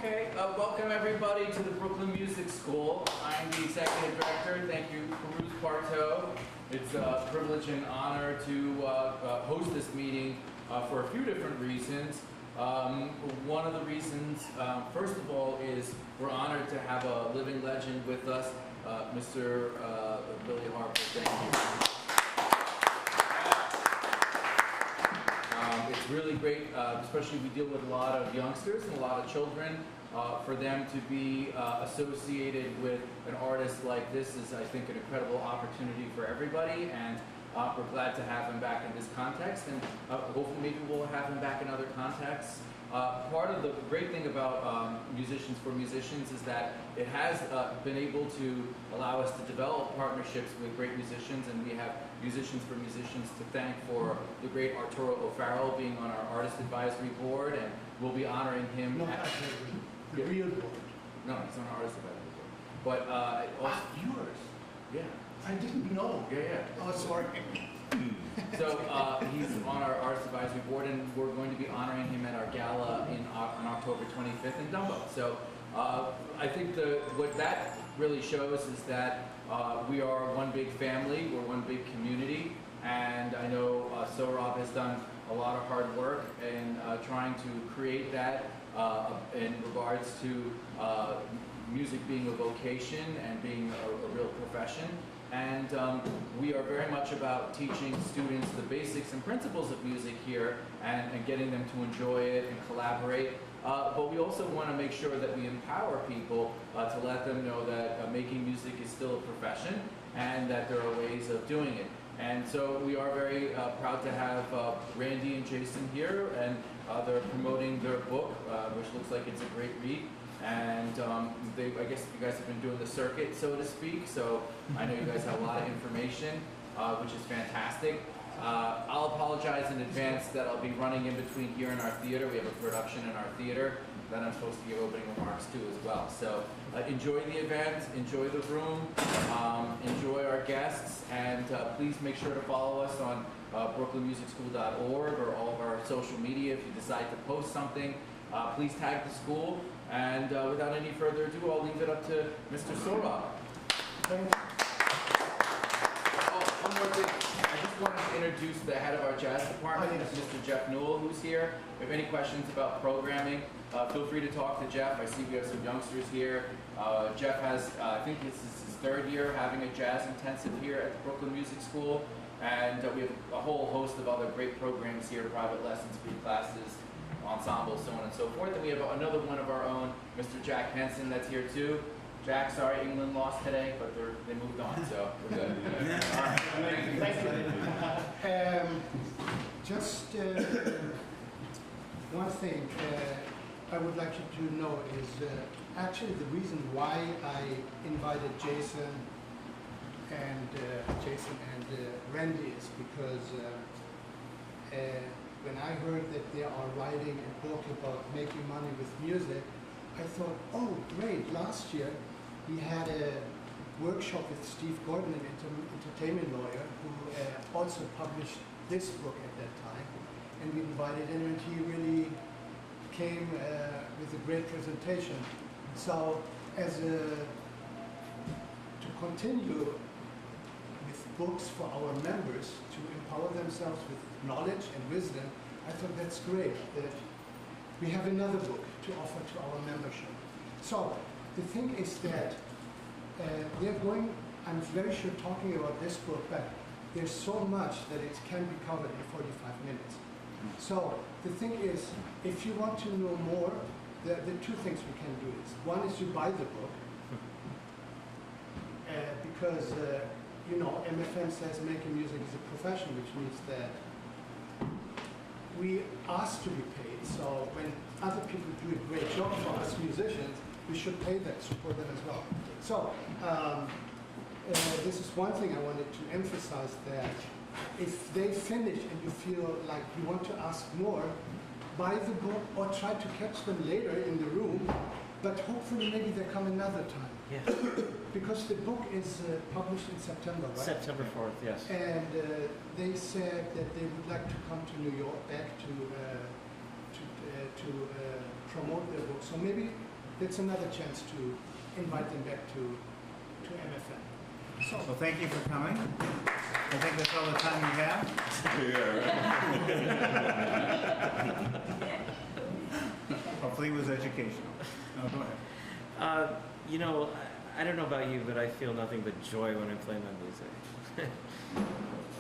Welcome everybody to the Brooklyn Music School. I'm the Executive Director. Thank you, Piruz, Partow. It's a privilege and honor to host this meeting for a few different reasons. One of the reasons, first of all, is we're honored to have a living legend with us, Mr. Billy Harper. Thank you. It's really great, especially we deal with a lot of youngsters and a lot of children. For them to be associated with an artist like this is, I think, an incredible opportunity for everybody, and we're glad to have him back in this context, and hopefully maybe we'll have him back in other contexts. Part of the great thing about Musicians for Musicians is that it has been able to allow us to develop partnerships with great musicians, and we have Musicians for Musicians to thank for the great Arturo O'Farrell being on our Artist Advisory Board, and we'll be honoring him. The real board. No, it's on our Artist Advisory Board. But yours? Yeah. I didn't know. Yeah. Oh, sorry. So he's on our Artist Advisory Board, and we're going to be honoring him at our gala on October 25th in Dumbo. So I think what that really shows is that we are one big family, we're one big community, and I know Sohrab has done a lot of hard work in trying to create that in regards to music being a vocation and being a real profession. And we are very much about teaching students the basics and principles of music here and getting them to enjoy it and collaborate. But we also want to make sure that we empower people to let them know that making music is still a profession and that there are ways of doing it. And so we are very proud to have Randy and Jason here, and they're promoting their book, which looks like it's a great read. And I guess you guys have been doing the circuit, so to speak, so I know you guys have a lot of information, which is fantastic. I'll apologize in advance that I'll be running in between here and our theater. We have a production in our theater that I'm supposed to give opening remarks to as well. So enjoy the event, enjoy the room, enjoy our guests, and please make sure to follow us on brooklynmusicschool.org or all of our social media. If you decide to post something, please tag the school. And without any further ado, I'll leave it up to Mr. Sohrab. Oh, one more thing. I just wanted to introduce the head of our jazz department, Mr. Jeff Newell, who's here. If you have any questions about programming, feel free to talk to Jeff. I see we have some youngsters here. Jeff has, I think this is his third year having a jazz intensive here at the Brooklyn Music School. And we have a whole host of other great programs here, private lessons, free classes, ensembles, so on and so forth. And we have another one of our own, Mr. Jack Henson, that's here too. Jack, sorry, England lost today, but they moved on, so we're good. All right. Thank you. Just one thing I would like you to know is actually the reason why I invited Jason and Randy is because when I heard that they are writing a book about making money with music, I thought, oh great, last year we had a workshop with Steve Gordon, an entertainment lawyer, who also published this book at that time, and we invited him, and he really came with a great presentation. So to continue with books for our members to empower themselves with knowledge and wisdom, I thought that's great that we have another book to offer to our membership. So the thing is that they're going, I'm very sure, talking about this book, but there's so much that it can be covered in 45 minutes. So the thing is, if you want to know more, the two things we can do is, one is you buy the book, because you know, MFM says making music is a profession, which means that we ask to be paid. So when other people do a great job for us musicians, we should pay them, support them as well. So this is one thing I wanted to emphasize, that if they finish and you feel like you want to ask more, buy the book or try to catch them later in the room, but hopefully maybe they come another time. Yes. Because the book is published in September, right? September 4th, yes. And they said that they would like to come to New York back to promote their book. So maybe that's another chance to invite them back to MFM. So, Well, thank you for coming. I think that's all the time we have. Hopefully it was educational. No, go ahead. You know, I don't know about you, but I feel nothing but joy when I play my music.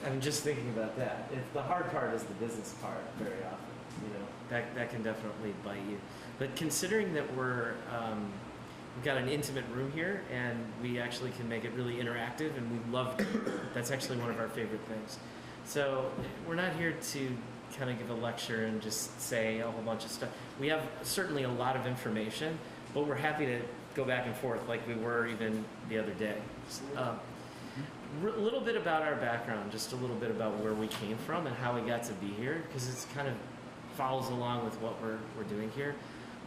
I'm just thinking about that. The hard part is the business part very often. You know, that can definitely bite you. But considering that we've got an intimate room here, and we actually can make it really interactive, and we love it. That's actually one of our favorite things. So we're not here to kind of give a lecture and just say a whole bunch of stuff. We have certainly a lot of information, but we're happy to go back and forth like we were even the other day. A little bit about our background, just a little bit about where we came from and how we got to be here, because it's kind of follows along with what we're doing here.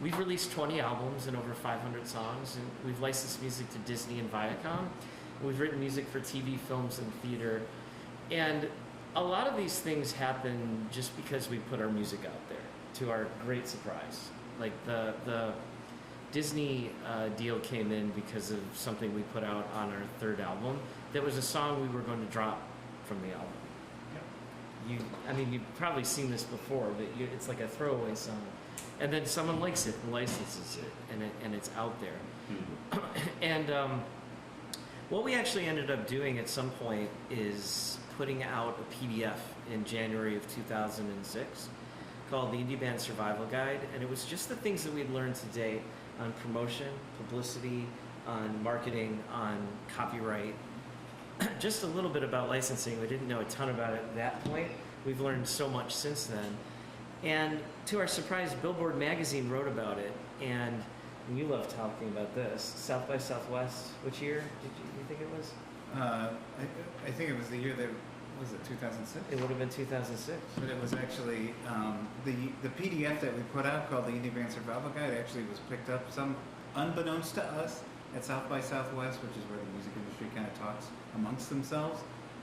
We've released 20 albums and over 500 songs, and we've licensed music to Disney and Viacom. We've written music for TV, films, and theater. And a lot of these things happen just because we put our music out there, to our great surprise. Like the Disney deal came in because of something we put out on our third album. That was a song we were going to drop from the album. You've probably seen this before, but it's like a throwaway song. And then someone likes it and licenses it, and it's out there. Mm-hmm. And what we actually ended up doing at some point is putting out a PDF in January of 2006 called the Indie Band Survival Guide, and it was just the things that we'd learned to date on promotion, publicity, on marketing, on copyright, just a little bit about licensing. We didn't know a ton about it at that point. We've learned so much since then. And to our surprise, Billboard magazine wrote about it, and you love talking about this. South by Southwest, which year did you think it was? I think it was the year that, was it 2006? It would have been 2006. But it was actually, the PDF that we put out called the Indie Band Survival Guide actually was picked up, some unbeknownst to us, at South by Southwest, which is where the music industry kind of talks amongst themselves.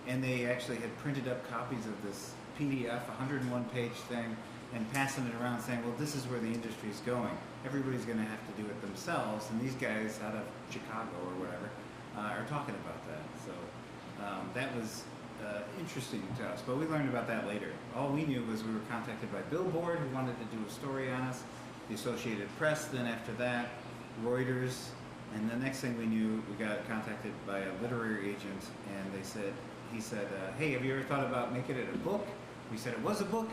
And they actually had printed up copies of this PDF, 101-page thing, and passing it around saying, well, this is where the industry is going. Everybody's going to have to do it themselves. And these guys out of Chicago or whatever are talking about that. So that was interesting to us. But we learned about that later. All we knew was we were contacted by Billboard, who wanted to do a story on us, the Associated Press, then after that, Reuters. And the next thing we knew, we got contacted by a literary agent, and he said, hey, have you ever thought about making it a book? We said it was a book.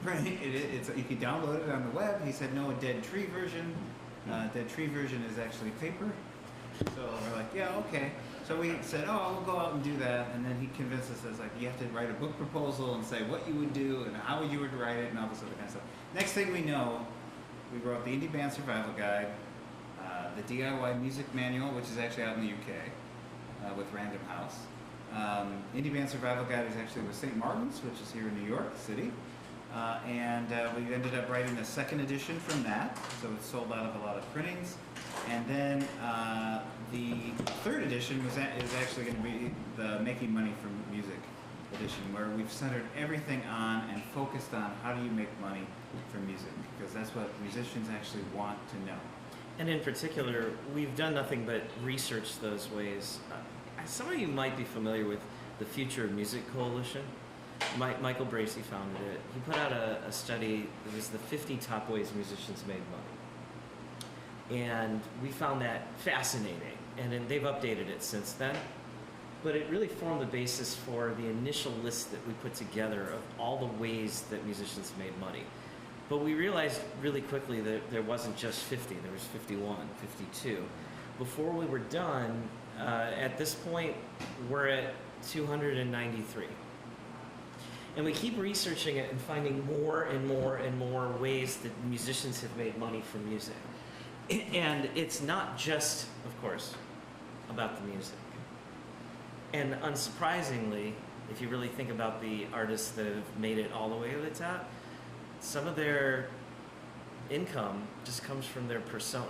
You can download it on the web. He said, no, a dead tree version. Dead tree version is actually paper. So we're like, yeah, okay. So we said, oh, we'll go out and do that. And then he convinced us, you have to write a book proposal and say what you would do and how you would write it and all this other kind of stuff. Next thing we know, we wrote the Indie Band Survival Guide, the DIY Music Manual, which is actually out in the UK with Random House. Indie Band Survival Guide is actually with St. Martin's, which is here in New York City. And we ended up writing the second edition from that, so it's sold out of a lot of printings. And then the third edition is actually going to be the Making Money from Music edition, where we've centered everything on and focused on how do you make money from music, because that's what musicians actually want to know. And in particular, we've done nothing but research those ways. Some of you might be familiar with the Future of Music Coalition. Michael Bracey founded it. He put out a study that was the 50 top ways musicians made money. And we found that fascinating. And then they've updated it since then. But it really formed the basis for the initial list that we put together of all the ways that musicians made money. But we realized really quickly that there wasn't just 50, there was 51, 52. Before we were done, at this point, we're at 293. And we keep researching it and finding more and more and more ways that musicians have made money from music. And it's not just, of course, about the music. And unsurprisingly, if you really think about the artists that have made it all the way to the top, some of their income just comes from their persona,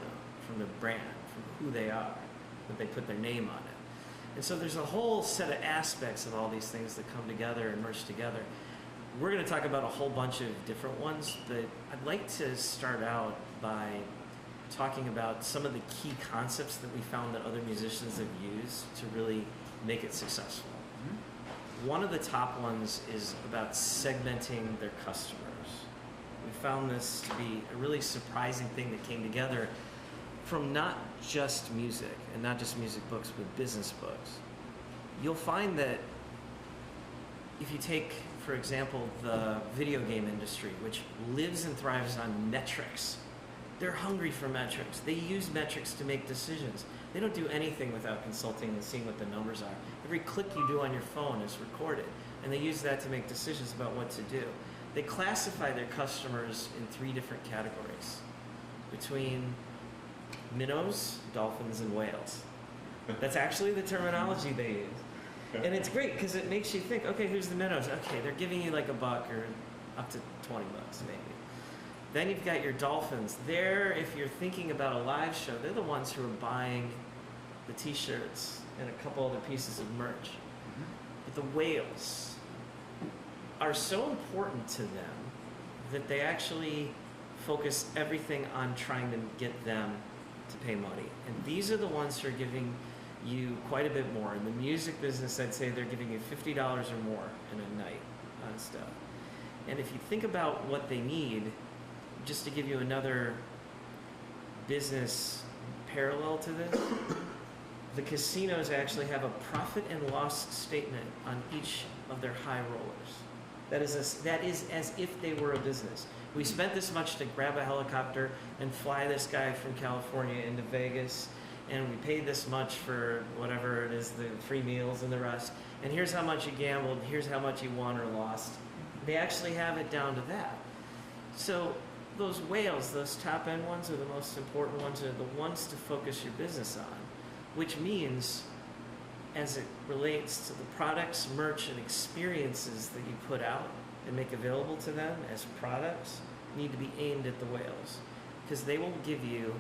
from their brand, from who they are, that they put their name on it. And so there's a whole set of aspects of all these things that come together and merge together. We're going to talk about a whole bunch of different ones, but I'd like to start out by talking about some of the key concepts that we found that other musicians have used to really make it successful. One of the top ones is about segmenting their customers. We found this to be a really surprising thing that came together from not just music and not just music books, but business books. You'll find that if you take, for example, the video game industry, which lives and thrives on metrics, they're hungry for metrics. They use metrics to make decisions. They don't do anything without consulting and seeing what the numbers are. Every click you do on your phone is recorded, and they use that to make decisions about what to do. They classify their customers in 3 different categories, between minnows, dolphins, and whales. That's actually the terminology they use. And it's great because it makes you think, okay, who's the minnows? Okay, they're giving you like $1 or up to $20 maybe. Then you've got your dolphins. They're, if you're thinking about a live show, they're the ones who are buying the t-shirts and a couple other pieces of merch. But the whales are so important to them that they actually focus everything on trying to get them to pay money. And these are the ones who are giving you quite a bit more. In the music business, I'd say they're giving you $50 or more in a night on stuff. And if you think about what they need, just to give you another business parallel to this, the casinos actually have a profit and loss statement on each of their high rollers. That is as if they were a business. We spent this much to grab a helicopter and fly this guy from California into Vegas, and we paid this much for whatever it is, the free meals and the rest. And here's how much you gambled, here's how much you won or lost. They actually have it down to that. So those whales, those top end ones, are the most important ones, are the ones to focus your business on, which means as it relates to the products, merch, and experiences that you put out and make available to them as products, need to be aimed at the whales, because they will give you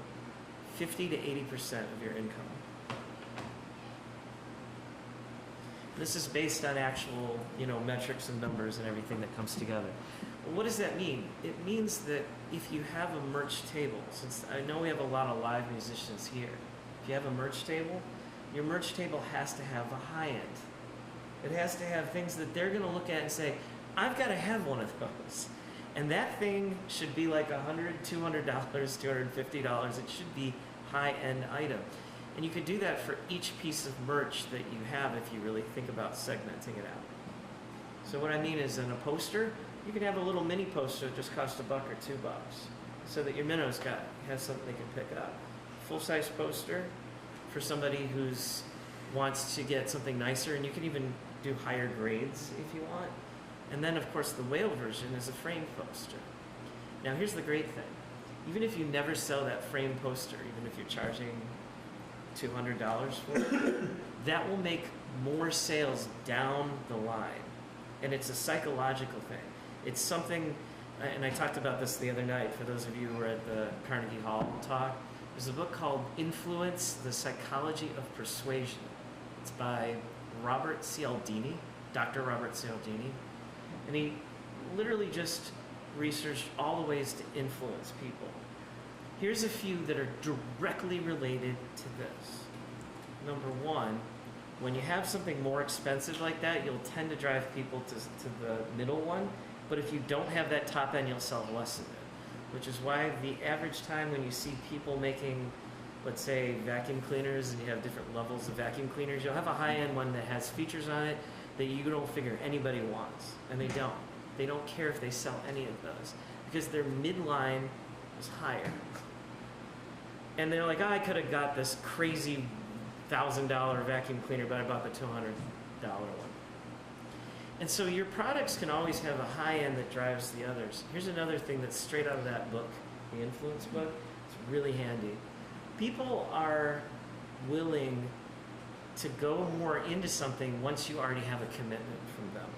50 to 80% of your income. This is based on actual, metrics and numbers and everything that comes together. Well, what does that mean? It means that if you have a merch table, since I know we have a lot of live musicians here, if you have a merch table, your merch table has to have a high end. It has to have things that they're going to look at and say, I've got to have one of those. And that thing should be like $100, $200, $250. It should be high-end item. And you could do that for each piece of merch that you have if you really think about segmenting it out. So what I mean is, in a poster, you can have a little mini poster that just costs $1 or $2, so that your minnows has something they can pick up. Full-size poster for somebody who's wants to get something nicer, and you can even do higher grades if you want. And then, of course, the whale version is a frame poster. Now, here's the great thing. Even if you never sell that frame poster, even if you're charging $200 for it, that will make more sales down the line. And it's a psychological thing. It's something, and I talked about this the other night for those of you who were at the Carnegie Hall talk. There's a book called Influence, The Psychology of Persuasion. It's by Robert Cialdini, Dr. Robert Cialdini. And he literally just researched all the ways to influence people. Here's a few that are directly related to this. Number one, when you have something more expensive like that, you'll tend to drive people to the middle one. But if you don't have that top end, you'll sell less of it. Which is why the average time when you see people making, let's say, vacuum cleaners, and you have different levels of vacuum cleaners, you'll have a high-end one that has features on it that you don't figure anybody wants. And they don't. They don't care if they sell any of those, because their midline is higher. And they're like, I could have got this crazy $1,000 vacuum cleaner, but I bought the $200 one. And so your products can always have a high end that drives the others. Here's another thing that's straight out of that book, the Influence book. It's really handy. People are willing to go more into something once you already have a commitment from them.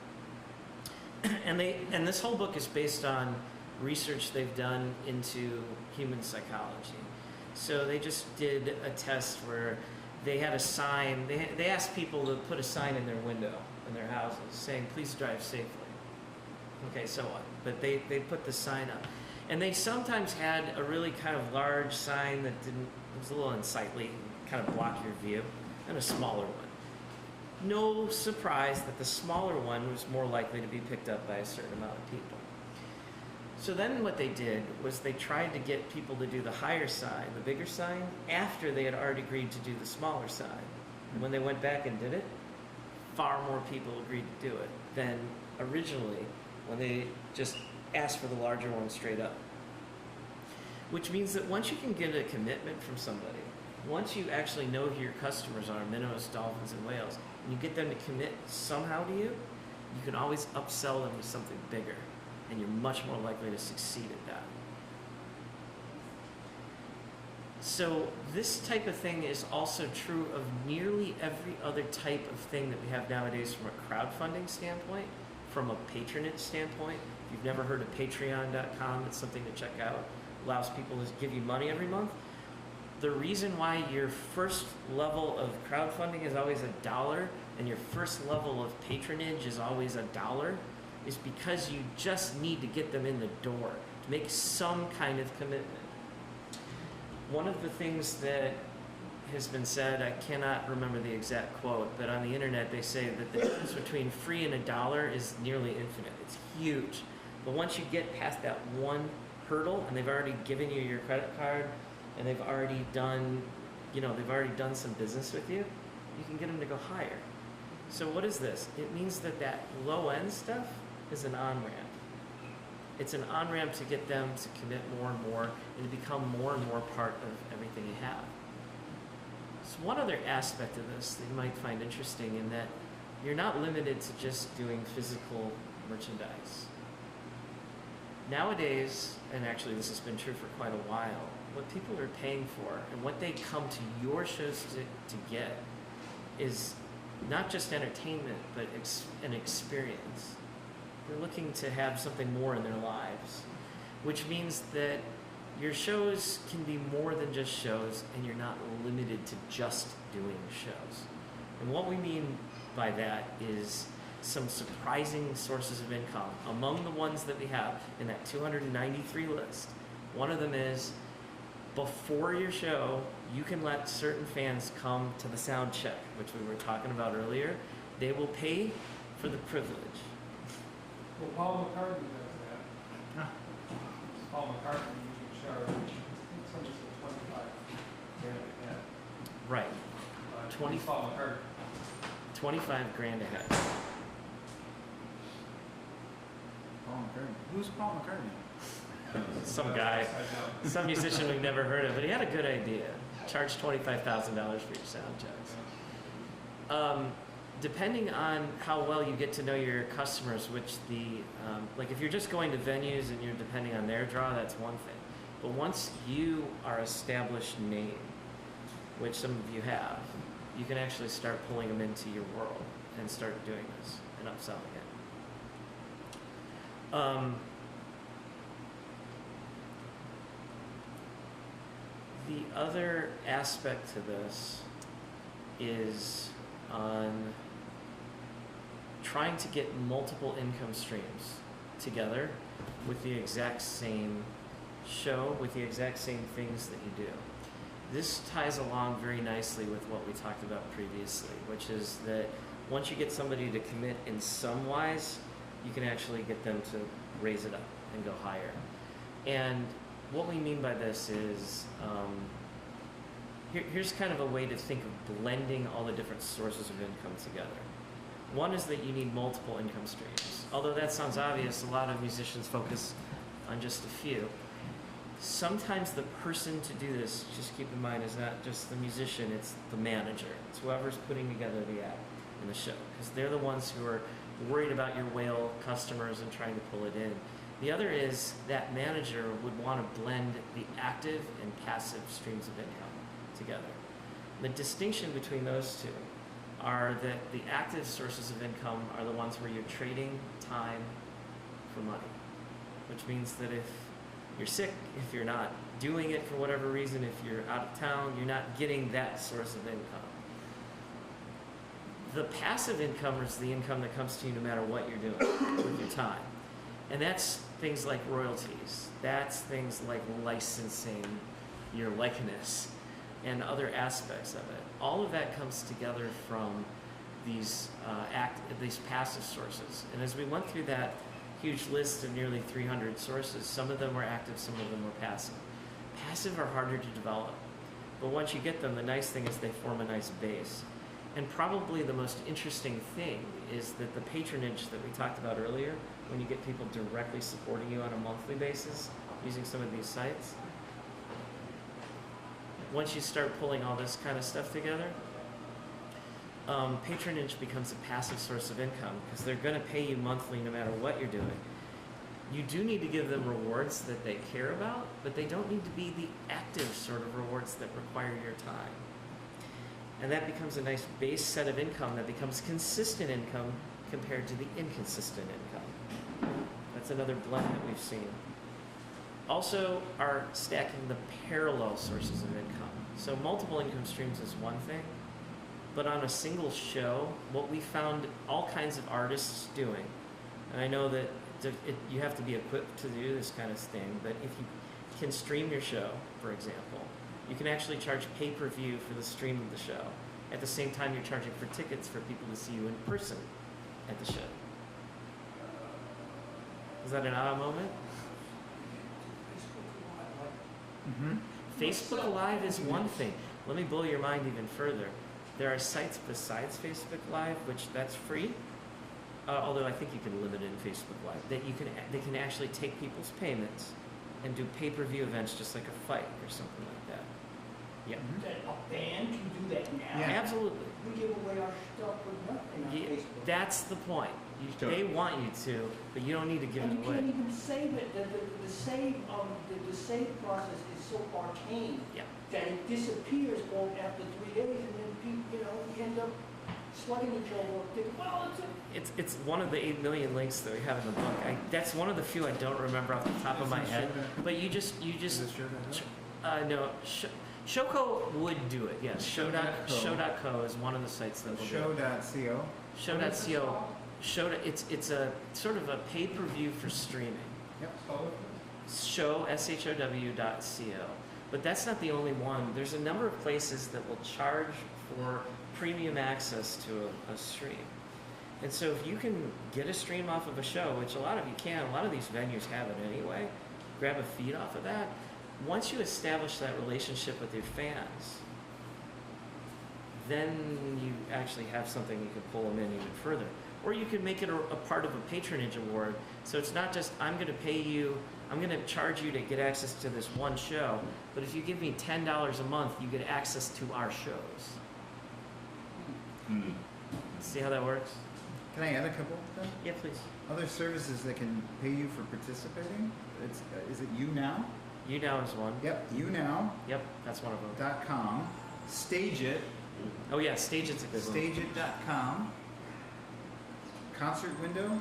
And this whole book is based on research they've done into human psychology. So they just did a test where they had a sign. They asked people to put a sign in their window in their houses saying, please drive safely. Okay, so what? But they put the sign up. And they sometimes had a really kind of large sign that it was a little unsightly, kind of block your view, and a smaller one. No surprise that the smaller one was more likely to be picked up by a certain amount of people. So then what they did was they tried to get people to do the higher sign, the bigger sign, after they had already agreed to do the smaller sign. And when they went back and did it, far more people agreed to do it than originally when they just asked for the larger one straight up. Which means that once you can get a commitment from somebody, once you actually know who your customers are, minnows, dolphins, and whales, and you get them to commit somehow to you, you can always upsell them with something bigger, and you're much more likely to succeed at that. So this type of thing is also true of nearly every other type of thing that we have nowadays from a crowdfunding standpoint, from a patronage standpoint. If you've never heard of patreon.com, it's something to check out. Allows people to give you money every month. The reason why your first level of crowdfunding is always $1 and your first level of patronage is always $1 is because you just need to get them in the door to make some kind of commitment. One of the things that has been said, I cannot remember the exact quote, but on the internet they say that the difference between free and $1 is nearly infinite. It's huge. But once you get past that one hurdle and they've already given you your credit card and they've already done, they've already done some business with you, you can get them to go higher. So what is this? It means that that low end stuff is an on-ramp. It's an on-ramp to get them to commit more and more and to become more and more part of everything you have. So one other aspect of this that you might find interesting in that you're not limited to just doing physical merchandise. Nowadays, and actually this has been true for quite a while, what people are paying for and what they come to your shows to get is not just entertainment, but an experience. They're looking to have something more in their lives, which means that your shows can be more than just shows and you're not limited to just doing shows. And what we mean by that is some surprising sources of income. Among the ones that we have in that 293 list, one of them is before your show, you can let certain fans come to the sound check, which we were talking about earlier. They will pay for the privilege. Well, Paul McCartney does that. Paul McCartney usually charges, I think somebody said $25 a head. Right. 20 Paul McCartney. 25 grand a head. Paul McCartney. Who's Paul McCartney? Some guy, some musician we've never heard of, but he had a good idea. Charge $25,000 for your sound checks. Depending on how well you get to know your customers, which like if you're just going to venues and you're depending on their draw, that's one thing. But once you are an established name, which some of you have, you can actually start pulling them into your world and start doing this and upselling it. The other aspect to this is on trying to get multiple income streams together with the exact same show, with the exact same things that you do. This ties along very nicely with what we talked about previously, which is that once you get somebody to commit in some wise, you can actually get them to raise it up and go higher. And what we mean by this is, here's kind of a way to think of blending all the different sources of income together. One is that you need multiple income streams. Although that sounds obvious, a lot of musicians focus on just a few. Sometimes the person to do this, just keep in mind, is not just the musician, it's the manager. It's whoever's putting together the act in the show, because they're the ones who are worried about your whale customers and trying to pull it in. The other is that manager would want to blend the active and passive streams of income together. The distinction between those two are that the active sources of income are the ones where you're trading time for money, which means that if you're sick, if you're not doing it for whatever reason, if you're out of town, you're not getting that source of income. The passive income is the income that comes to you no matter what you're doing with your time. And that's things like royalties. That's things like licensing your likeness and other aspects of it. All of that comes together from these these passive sources. And as we went through that huge list of nearly 300 sources, some of them were active, some of them were passive. Passive are harder to develop, but once you get them, the nice thing is they form a nice base. And probably the most interesting thing is that the patronage that we talked about earlier, when you get people directly supporting you on a monthly basis using some of these sites, once you start pulling all this kind of stuff together, patronage becomes a passive source of income because they're going to pay you monthly no matter what you're doing. You do need to give them rewards that they care about, but they don't need to be the active sort of rewards that require your time. And that becomes a nice base set of income that becomes consistent income compared to the inconsistent income. That's another blend that we've seen. Also, are stacking the parallel sources of income. So multiple income streams is one thing, but on a single show, what we found all kinds of artists doing, and I know that you have to be equipped to do this kind of thing, but if you can stream your show, for example, you can actually charge pay-per-view for the stream of the show. At the same time, you're charging for tickets for people to see you in person at the show. Is that an aha moment? Facebook Live is one thing. Let me blow your mind even further. There are sites besides Facebook Live, which that's free. Although I think you can limit it in Facebook Live. That they can actually take people's payments and do pay-per-view events just like a fight or something like that. Yeah. A band can do that now? Yeah. Absolutely. We give away our stuff for nothing on Yeah, Facebook. that's the point. They want you to, but you don't need to give And it you can't away. even save it. The save process is so arcane Yeah. that it disappears after 3 days, and then people, we end up slugging each other, thinking, well, it's a It's one of the 8 million links that we have in the book. That's one of the few I don't remember off the top of my head. But you just no. Chertkow would do it. Yes. Show.co is one of the sites that will do it. Show.co. Show.co. It's a sort of a pay-per-view for streaming. Show show.co. But that's not the only one. There's a number of places that will charge for premium access to a stream. And so if you can get a stream off of a show, which a lot of you can, a lot of these venues have it anyway, grab a feed off of that. Once you establish that relationship with your fans, then you actually have something you can pull them in even further. Or you can make it a part of a patronage award. So it's not just, I'm going to pay you, I'm going to charge you to get access to this one show, but if you give me $10 a month, you get access to our shows. See how that works? Can I add a couple of them? Yeah, please. Other services that can pay you for participating? Is it YouNow? YouNow is one. Yep, YouNow.com. Yep, that's one of them. Stage It. Oh yeah, Stage It's a good one. StageIt.com. Concert Window.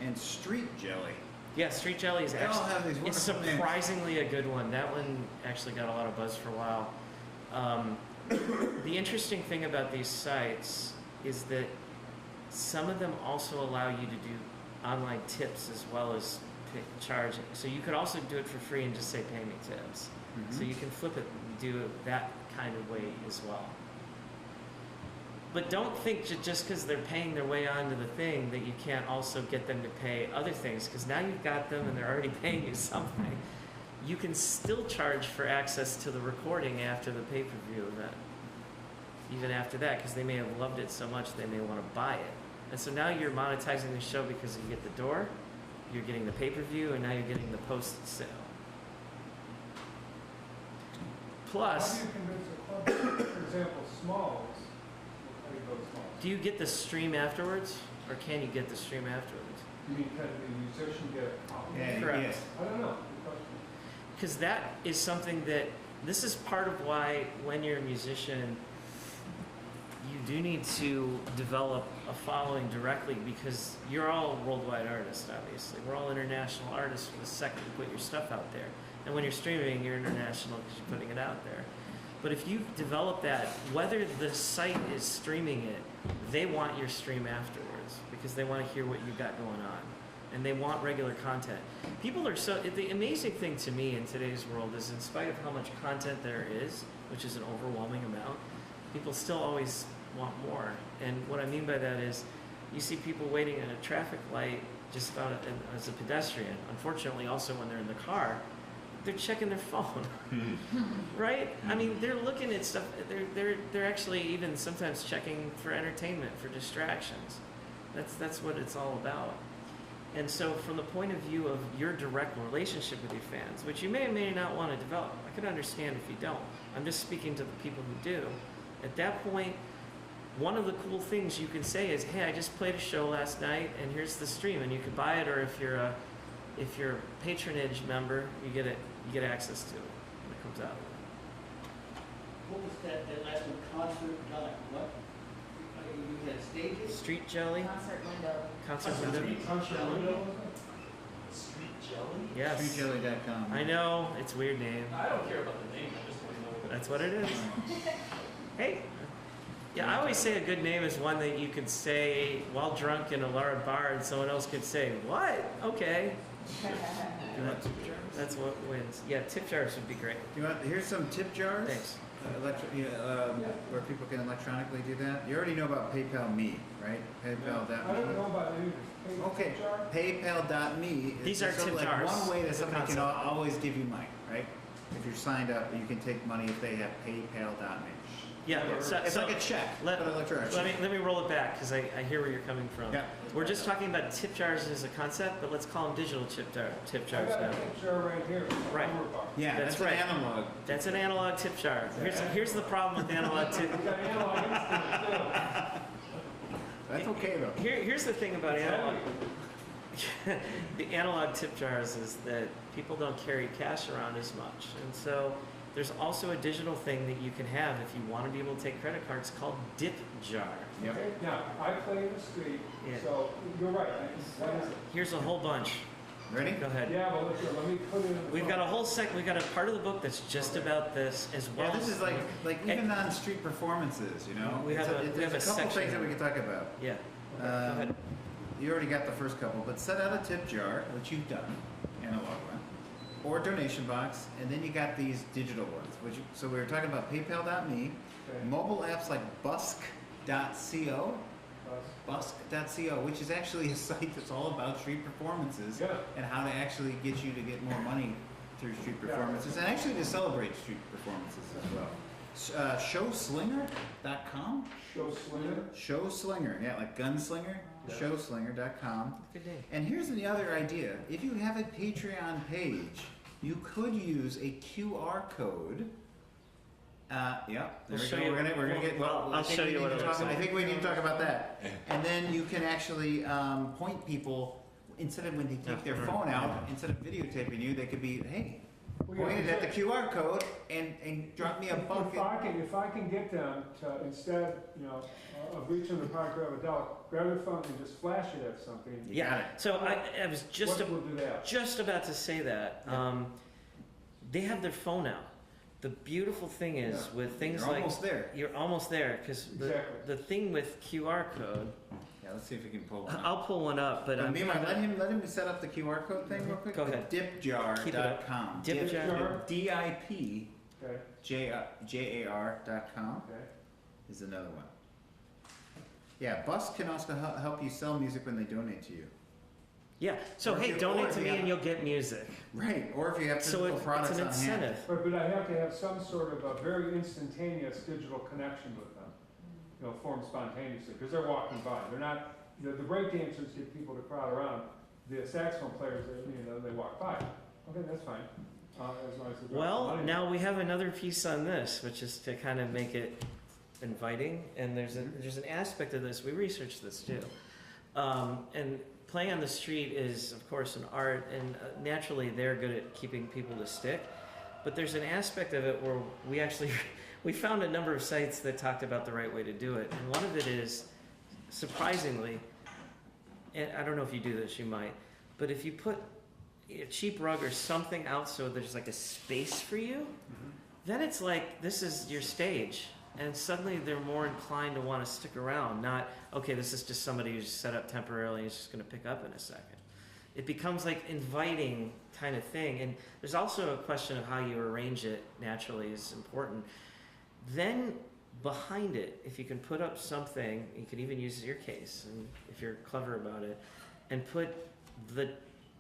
And Street Jelly. Yeah, Street Jelly is They all have these it's wonderful names. surprisingly a good one. That one actually got a lot of buzz for a while. The interesting thing about these sites is that some of them also allow you to do online tips as well as charging. So you could also do it for free and just say pay me tips. Mhm. So you can flip it and do it that kind of way as well. But don't think just because they're paying their way onto the thing that you can't also get them to pay other things, because now you've got them and they're already paying you something. You can still charge for access to the recording after the pay-per-view event. Even after that, because they may have loved it so much they may want to buy it. And so now you're monetizing the show because you get the door, you're getting the pay-per-view, and now you're getting the post-sale. Plus, How do you convince a club, for example, Smalls, how do you go to Smalls? do you get the stream afterwards, or can you get the stream afterwards? You mean, can the musician get a copy? Yeah, Correct. yes. I don't know, good question. Because that is something that, this is part of why when you're a musician, you do need to develop a following directly, because you're all worldwide artists, obviously. We're all international artists for the second you put your stuff out there. And when you're streaming, you're international because you're putting it out there. But if you develop that, whether the site is streaming it, they want your stream afterwards because they want to hear what you've got going on. and they want regular content. People are the amazing thing to me in today's world is, in spite of how much content there is, which is an overwhelming amount, people still always want more. And what I mean by that is, you see people waiting at a traffic light just about as a pedestrian. Unfortunately, also when they're in the car, they're checking their phone, right? I mean, they're looking at stuff. They're actually even sometimes checking for entertainment, for distractions. That's what it's all about. And so, from the point of view of your direct relationship with your fans, which you may or may not want to develop, I can understand if you don't. I'm just speaking to the people who do. At that point, one of the cool things you can say is, "Hey, I just played a show last night, and here's the stream, and you can buy it, or if you're a patronage member, you get access to it when it comes out." What was that last one, concert, what? You had stages? Street Jelly, Concert window. concert window. Street Jelly? Yes. Streetjelly.com. I know it's a weird name. I don't care about the name, I just want to know what That's what it is. Hey. Yeah, I always say a good name is one that you could say while drunk in a large bar, and someone else could say, "What? Okay." You want tip jars? That's what wins. Yeah, tip jars would be great. Here's some tip jars. Thanks. Where people can electronically do that. You already know about PayPal Me, right? I don't know PayPal.me. about any of this. Okay, PayPal.me. These are tip like jars. one way that It's a somebody can concept. always give you money, right? If you're signed up, you can take money if they have PayPal.me. Yeah, so, It's so like a check, let, but electronic. let me roll it back because I hear where you're coming from. Yeah. We're just talking about tip jars as a concept, but let's call them digital tip I jars got a now. picture right here. Right. Yeah, That's that's right. an analog. That's an analog tip jar. Here's the problem with analog tip. We got analog instruments That's okay though. Here's the thing about too. analog. The analog tip jars is that people don't carry cash around as much, and so there's also a digital thing that you can have if you want to be able to take credit cards called dip jar. Yep. Okay, now, I play in the street, Yeah. so you're right. What is it? Here's a whole bunch. Ready? Go ahead. Yeah, well, let me put it in the. We've got a whole we've got a part of the book that's just about this as well. Yeah, this is like even on street performances, you know. We have a There's a couple section things that we here. can talk about. Yeah. Go ahead. You already got the first couple, but set out a tip jar, which you've done, analog one, or donation box, and then you got these digital ones. So we were talking about PayPal.me, Okay. mobile apps like Busk.co, Busk.co, which is actually a site that's all about street performances Yeah. and how to actually get you to get more money through street performances, and actually to celebrate street performances as well. Showslinger.com. Show Slinger. Showslinger, yeah, like gunslinger, Yeah. showslinger.com. Good name. And here's the other idea. If you have a Patreon page, you could use a QR code. Yeah, there We'll we show go. you- We're gonna get. Well, I'll show you what it looks I like. think we need to talk about that. And then you can actually point people instead of when they take their phone out, instead of videotaping you, they could be, hey, Well, yeah, pointed at the QR code and drop me a buck. If I can get them to, instead, of reaching the pocket of a dollar, grab their phone and just flash it at something. You got it. So I was just What will do that? just about to say that. They have their phone out. The beautiful thing is Yeah. with things You're like almost there. you're almost there because Exactly. the thing with QR code. Yeah, let's see if we can pull one up. I'll pull one up, but I'm Meanwhile, let him set up the QR code thing real quick. Go ahead. Dipjar.com. Dipjar. DIPJAR.com Okay. is another one. Yeah, Busk can also help you sell music when they donate to you. Yeah. So Or if hey, you- or donate if to you me have- and you'll get music. Right, or if you have So physical it's products an on hand. incentive. But I have to have some sort of a very instantaneous digital connection with them, formed spontaneously, because they're walking by. They're not, the break dancers get people to crowd around. The saxophone players, they walk by. Okay, that's fine. As long as they drop Well, the money. now we have another piece on this, which is to kind of make it inviting. And there's an aspect of this. We researched this too. And playing on the street is, of course, an art, and naturally they're good at keeping people to stick. But there's an aspect of it where we actually we found a number of sites that talked about the right way to do it. And one of it is, surprisingly, and I don't know if you do this, you might, but if you put a cheap rug or something out so there's like a space for you, then it's like this is your stage. And suddenly they're more inclined to want to stick around, not, okay, this is just somebody who's set up temporarily and is just going to pick up in a second. it becomes like inviting kind of thing. And there's also a question of how you arrange it naturally is important. Then behind it, if you can put up something, you could even use your case, and if you're clever about it, and put the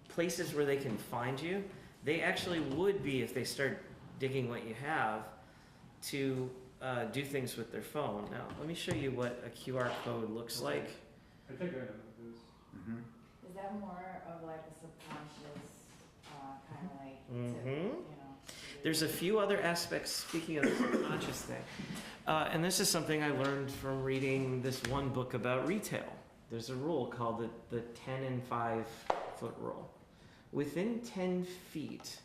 places where they can find you, they actually would be, if they start digging what you have, to do things with their phone. Now, let me show you what a QR code looks like. I think I know what it is. Mm-hmm. Is that more of like a subconscious, kind of like, Mhm. you know? There's a few other aspects, speaking of the subconscious thing. And this is something I learned from reading this one book about retail. There's a rule called the 10 and 5 foot rule. Within 10 feet,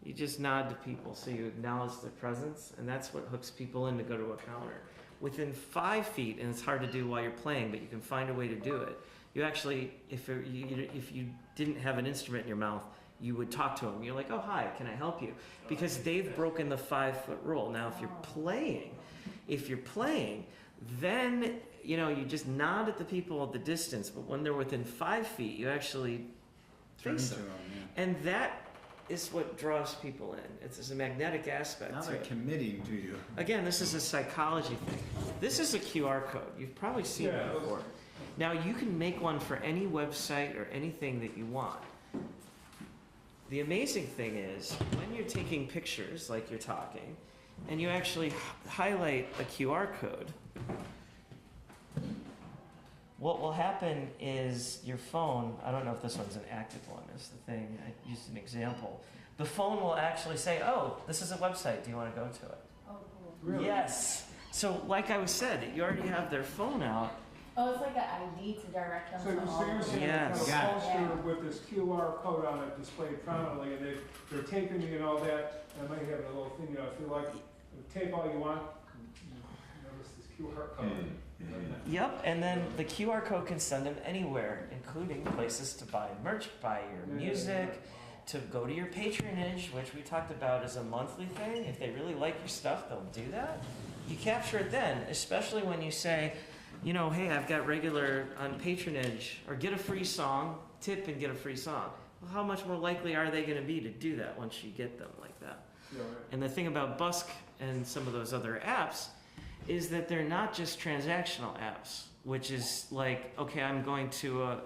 you just nod to people, so you acknowledge their presence, and that's what hooks people in to go to a counter. Within 5 feet, and it's hard to do while you're playing, but you can find a way to do it. You actually, if you didn't have an instrument in your mouth, you would talk to them. You're like, oh, hi, can I help you? Because they've broken the 5 foot rule. Now, if you're playing, then, you know, you just nod at the people at the distance, but when they're within 5 feet, you actually face them. And that is what draws people in. It's a magnetic aspect Now to they're it. committing to you. Again, this is a psychology thing. This is a QR code. You've probably seen Yeah, it before. Now, you can make one for any website or anything that you want. The amazing thing is, when you're taking pictures, like you're talking, and you actually highlight a QR code, what will happen is your phone, I don't know if this one's an active one, is the thing, I used an example. The phone will actually say, oh, this is a website, do you want to go to it? Oh, cool. Really? Yes. So like I was said, you already have their phone out. Oh, it's like an ID to direct them So to all. you're saying Yes. kind of Got poster with this QR code on it displayed prominently, and they're taping me and all that. I might have a little thing, you know, if you like, tape all you want, notice this QR code. Yep, and then the QR code can send them anywhere, including places to buy merch, buy your music, to go to your patronage, which we talked about as a monthly thing. If they really like your stuff, they'll do that. You capture it then, especially when you say, you know, hey, I've got regular on patronage, or get a free song, tip and get a free song. Well, how much more likely are they going to be to do that once you get them like that? Yeah, right. And the thing about Busk and some of those other apps is that they're not just transactional apps, which is like, okay, I'm going to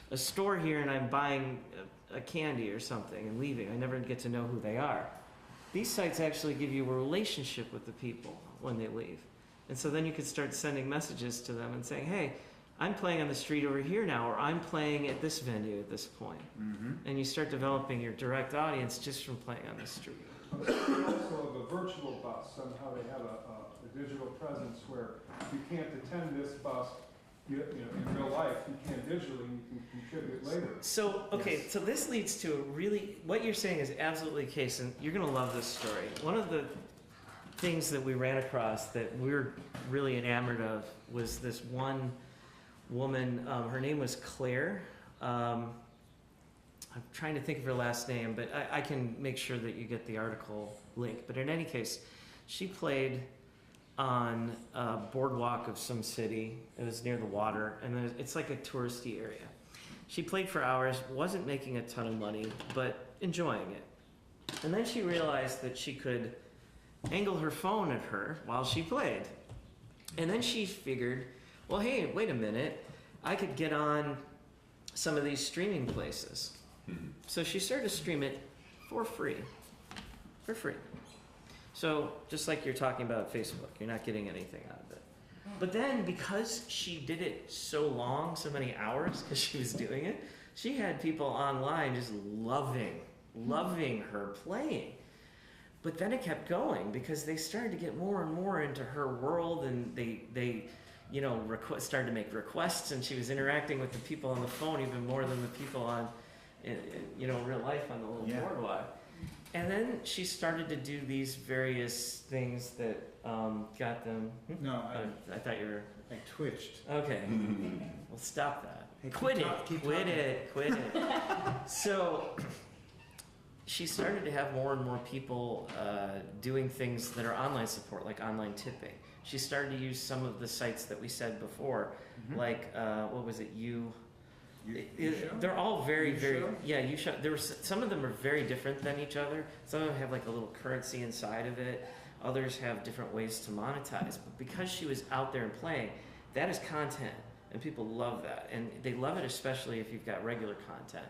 a store here and I'm buying a candy or something and leaving. I never get to know who they are. These sites actually give you a relationship with the people when they leave. And so then you could start sending messages to them and saying, hey, I'm playing on the street over here now, or I'm playing at this venue at this point. Mm-hmm. And you start developing your direct audience just from playing on the street. Also of a virtual bus, somehow they have a digital presence where you can't attend this bus, you know, in real life, you can digitally, and you can contribute later. So, okay, so this leads to a really, what you're saying is absolutely the case, and you're going to love this story. One of the things that we ran across that we're really enamored of was this one woman, her name was Claire. I'm trying to think of her last name, but I can make sure that you get the article link. But in any case, she played on a boardwalk of some city. It was near the water, and it's like a touristy area. She played for hours, wasn't making a ton of money, but enjoying it. And then she realized that she could angle her phone at her while she played. And then she figured, well, hey, wait a minute, I could get on some of these streaming places. So she started to stream it for free. For free. So just like you're talking about Facebook, you're not getting anything out of it. But then because she did it so long, so many hours, because she was doing it, she had people online just loving her playing. But then it kept going because they started to get more and more into her world, and they you know, started to make requests, and she was interacting with the people on the phone even more than the people on, you know, real life on the little boardwalk. And then she started to do these various things that got them. No, I thought you were. I twitched. Okay. Well, stop that. Hey, Quit keep it. So she started to have more and more people doing things that are online support, like online tipping. She started to use some of the sites that we said before, like, what was it, They're all very, You very, show? yeah, you show, some of them are very different than each other. Some of them have like a little currency inside of it. Others have different ways to monetize. But because she was out there and playing, that is content. And people love that. And they love it especially if you've got regular content.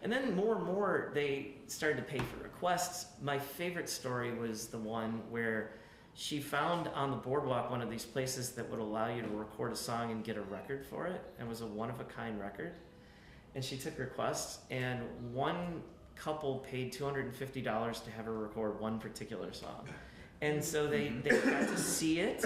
And then more and more, they started to pay for requests. My favorite story was the one where she found on the boardwalk one of these places that would allow you to record a song and get a record for it. And it was a one-of-a-kind record. And she took requests, and one couple paid $250 to have her record one particular song. And so they got to see it,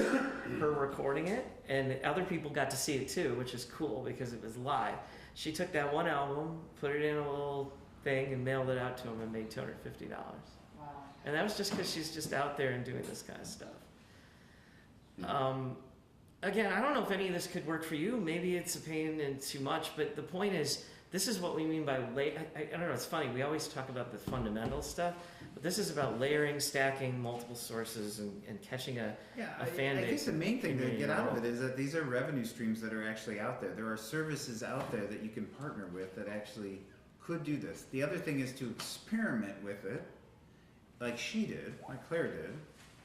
her recording it, and other people got to see it too, which is cool because it was live. She took that one album, put it in a little thing, and mailed it out to them and made $250. Wow. And that was just because she's just out there and doing this kind of stuff. Again, I don't know if any of this could work for you. Maybe it's a pain and too much, but the point is, this is what we mean by I don't know, it's funny, we always talk about the fundamental stuff, but this is about layering, stacking multiple sources and catching a fan I think base. the main thing to and get out of it roll. is that these are revenue streams that are actually out there. There are services out there that you can partner with that actually could do this. The other thing is to experiment with it, like she did, like Claire did,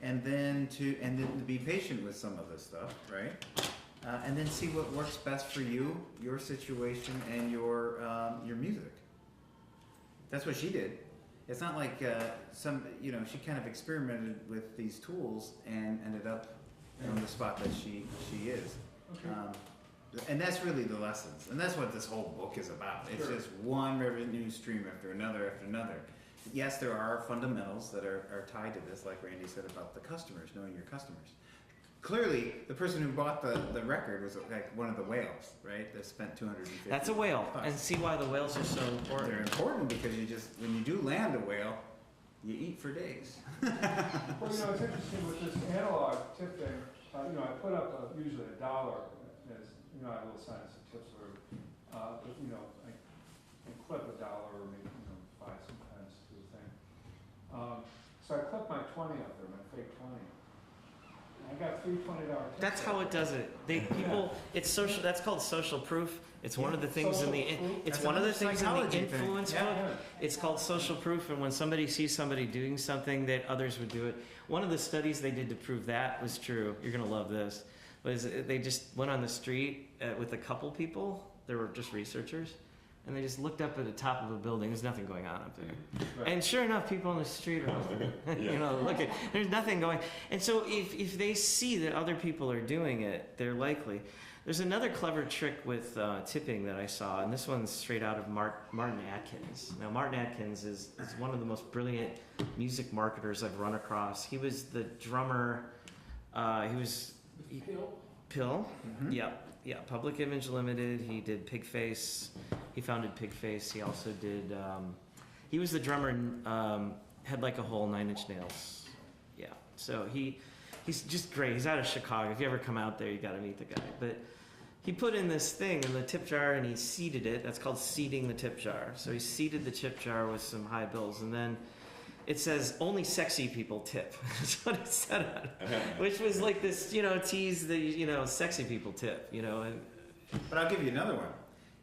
and then to be patient with some of this stuff, right? And then see what works best for you, your situation, and your music. That's what she did. It's not like she kind of experimented with these tools and ended up in the spot that she is. Okay. And that's really the lessons, and that's what this whole book is about. It's Sure. just one revenue stream after another after another. Yes, there are fundamentals that are tied to this, like Randy said about the customers, knowing your customers. Clearly, the person who bought the record was like one of the whales, right? That spent $250. That's a whale, bucks. and see why the whales are so important. They're important because when you do land a whale, you eat for days. Well, it's interesting with this analog tip thing. I put up usually $1 as, I have little signs of tips or, but, I clip $1 or maybe, 5 sometimes to the thing. So I clipped my 20 up there, my fake 20. I got 3 $20 tips. That's how it does it. It's social. That's called social proof. It's one of the things in the. Social proof? It's That's one of the another things in the psychology thing. influence Yeah. book. It's called social proof, and when somebody sees somebody doing something that others would do it. One of the studies they did to prove that was true. You're gonna love this. Was they just went on the street with a couple people. They were just researchers, and they just looked up at the top of a building. There's nothing going on up there. Right. And sure enough, people on the street are, looking. There's nothing going. And so if they see that other people are doing it, they're likely. There's another clever trick with tipping that I saw, and this one's straight out of Martin Atkins. Now, Martin Atkins is one of the most brilliant music marketers I've run across. He was the drummer. Pill. Mhm. Yeah. Public Image Limited. He did Pigface. He founded Pigface. He also did. He was the drummer in Head Like a Hole, 9 Inch Nails. Yeah. So he's just great. He's out of Chicago. If you ever come out there, you got to meet the guy. But he put in this thing in the tip jar and he seeded it. That's called seeding the tip jar. So he seeded the tip jar with some high bills, and then it says only sexy people tip. That's what it said on it. Which was like this, tease the, sexy people tip, and But I'll give you another one.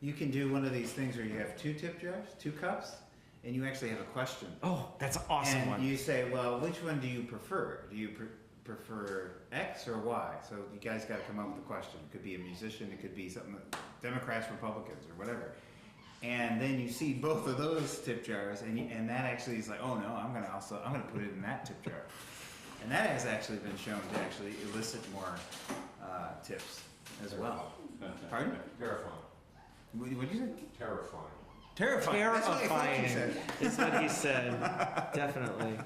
You can do one of these things where you have 2 tip jars, 2 cups, and you actually have a question. oh, that's an awesome and one. you say, well, which one do you prefer? Do you prefer X or Y? So you guys got to come up with a question. It could be a musician, it could be something Democrats, Republicans, or whatever. And then you see both of those tip jars, and that actually is like, oh no, I'm gonna put it in that tip jar, and that has actually been shown to actually elicit more tips as well. Pardon? Terrifying. What did you say? Terrifying. Terrifying. That's what I thought you said. Is what he said. Definitely.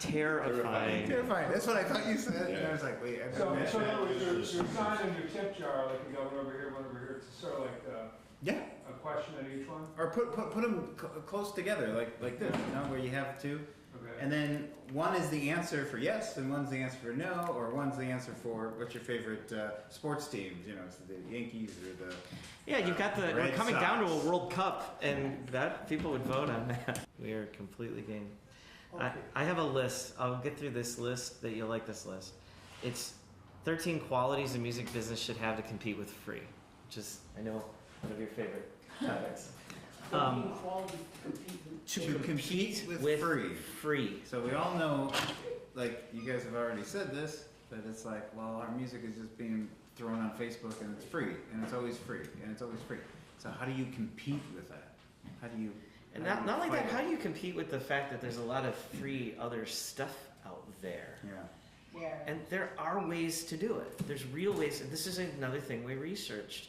Terrifying. Terrifying. That's what I thought you said. Yeah. And I was like, wait, So in other words, your sign in your tip jar, like you got one over here, it's sort of like yeah. a question in each one? Or put them close together, like this, where you have 2. Okay. And then one is the answer for yes, and one's the answer for no, or one's the answer for what's your favorite sports teams? It's the Yankees or the. Yeah, you've got we're Red coming down to a Sox. World Cup, and that people would vote on that. We are completely game. Okay. I have a list. I'll get through this list. That you'll like this list. It's 13 qualities a music business should have to compete with free. Which is, I know, one of your favorite topics. Quality to compete with. To compete with free. So we all know, like you guys have already said this, that it's like, well, our music is just being thrown on Facebook and it's free, and it's always free, and it's always free. So how do you compete with that? How do you? And not only that, how do you compete with the fact that there's a lot of free other stuff out there? Yeah. Yeah. And there are ways to do it. There's real ways. And this is another thing we researched.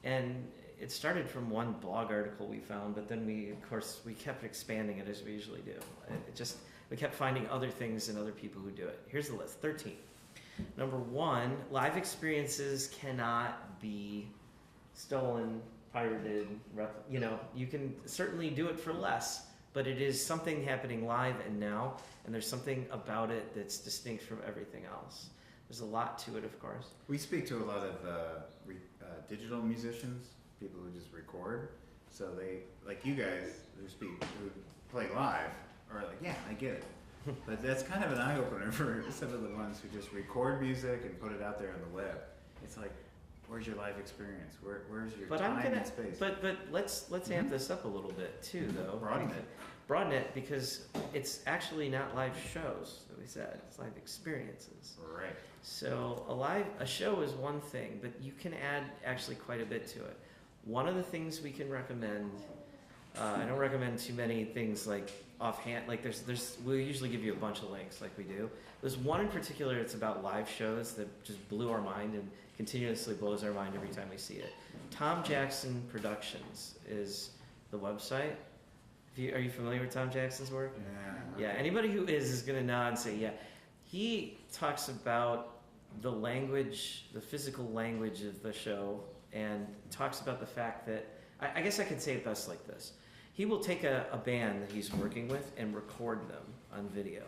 And it started from one blog article we found, but then we kept expanding it as we usually do. We kept finding other things and other people who do it. Here's the list, 13. Number 1, live experiences cannot be stolen, pirated, you can certainly do it for less, but it is something happening live and now, and there's something about it that's distinct from everything else. There's a lot to it, of course. We speak to a lot of digital musicians, people who just record. So they, like you guys who play live, are like, yeah, I get it. But that's kind of an eye opener for some of the ones who just record music and put it out there on the web. It's like, where's your live experience? Where's your time and space? But let's amp this up a little bit too, though. Broaden it, because it's actually not live shows that we said. It's live experiences. Right. So a show is one thing, but you can add actually quite a bit to it. One of the things we can recommend. I don't recommend too many things like offhand. Like we'll usually give you a bunch of links like we do. There's one in particular. It's about live shows that just blew our mind and continuously blows our mind every time we see it. Tom Jackson Productions is the website. Are you familiar with Tom Jackson's work? Yeah. Yeah. Anybody who is going to nod and say yeah. He talks about the language, the physical language of the show, and talks about the fact that I guess I could say it best like this. He will take a band that he's working with and record them on video.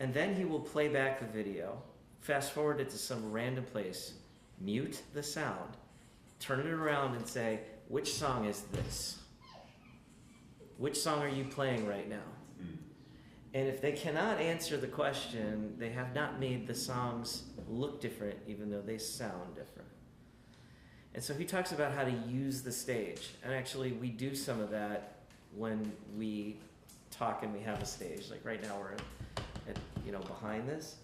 And then he will play back the video, fast forward it to some random place, mute the sound, turn it around and say, which song is this? Which song are you playing right now? And if they cannot answer the question, they have not made the songs look different, even though they sound different. And so he talks about how to use the stage. And actually, we do some of that when we talk and we have a stage. Like right now, we're behind this.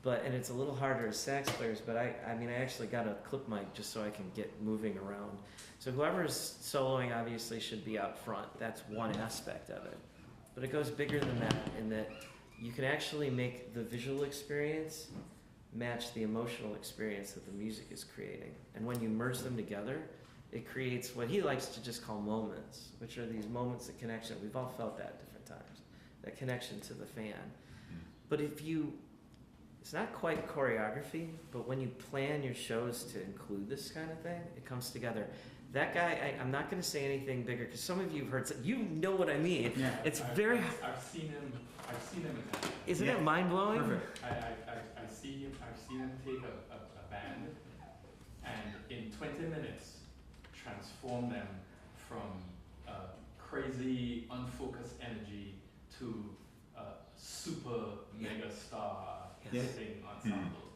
And it's a little harder as sax players, but I actually got a clip mic just so I can get moving around. So whoever's soloing obviously should be out front. That's one aspect of it. But it goes bigger than that in that you can actually make the visual experience match the emotional experience that the music is creating. And when you merge them together, it creates what he likes to just call moments, which are these moments of connection. We've all felt that at different times, that connection to the fan. But it's not quite choreography, but when you plan your shows to include this kind of thing, it comes together. That guy, I'm not going to say anything bigger because some of you have heard. You know what I mean. Yeah. I've seen him. Isn't it mind blowing? Perfect. I've seen him take a band and in 20 minutes transform them from crazy, unfocused energy to a super mega star sing ensemble.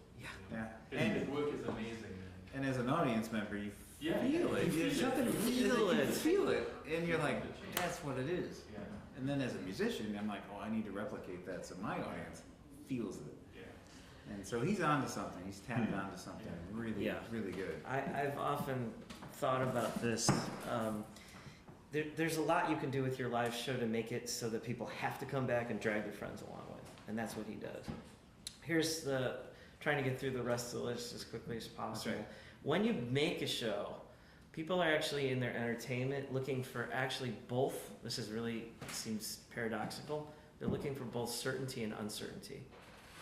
Yeah. His work is amazing. And as an audience member, you feel it. You feel it. And you're like, that's what it is. Yeah. And then as a musician, I'm like, oh, I need to replicate that so my audience feels it. Yeah. And so he's onto something. He's tapped onto something really good. I've often thought about this. There's a lot you can do with your live show to make it so that people have to come back and drag their friends along with. And that's what he does. Here's trying to get through the rest of the list as quickly as possible. Right. When you make a show, people are actually in their entertainment looking for actually both. This seems paradoxical. They're looking for both certainty and uncertainty.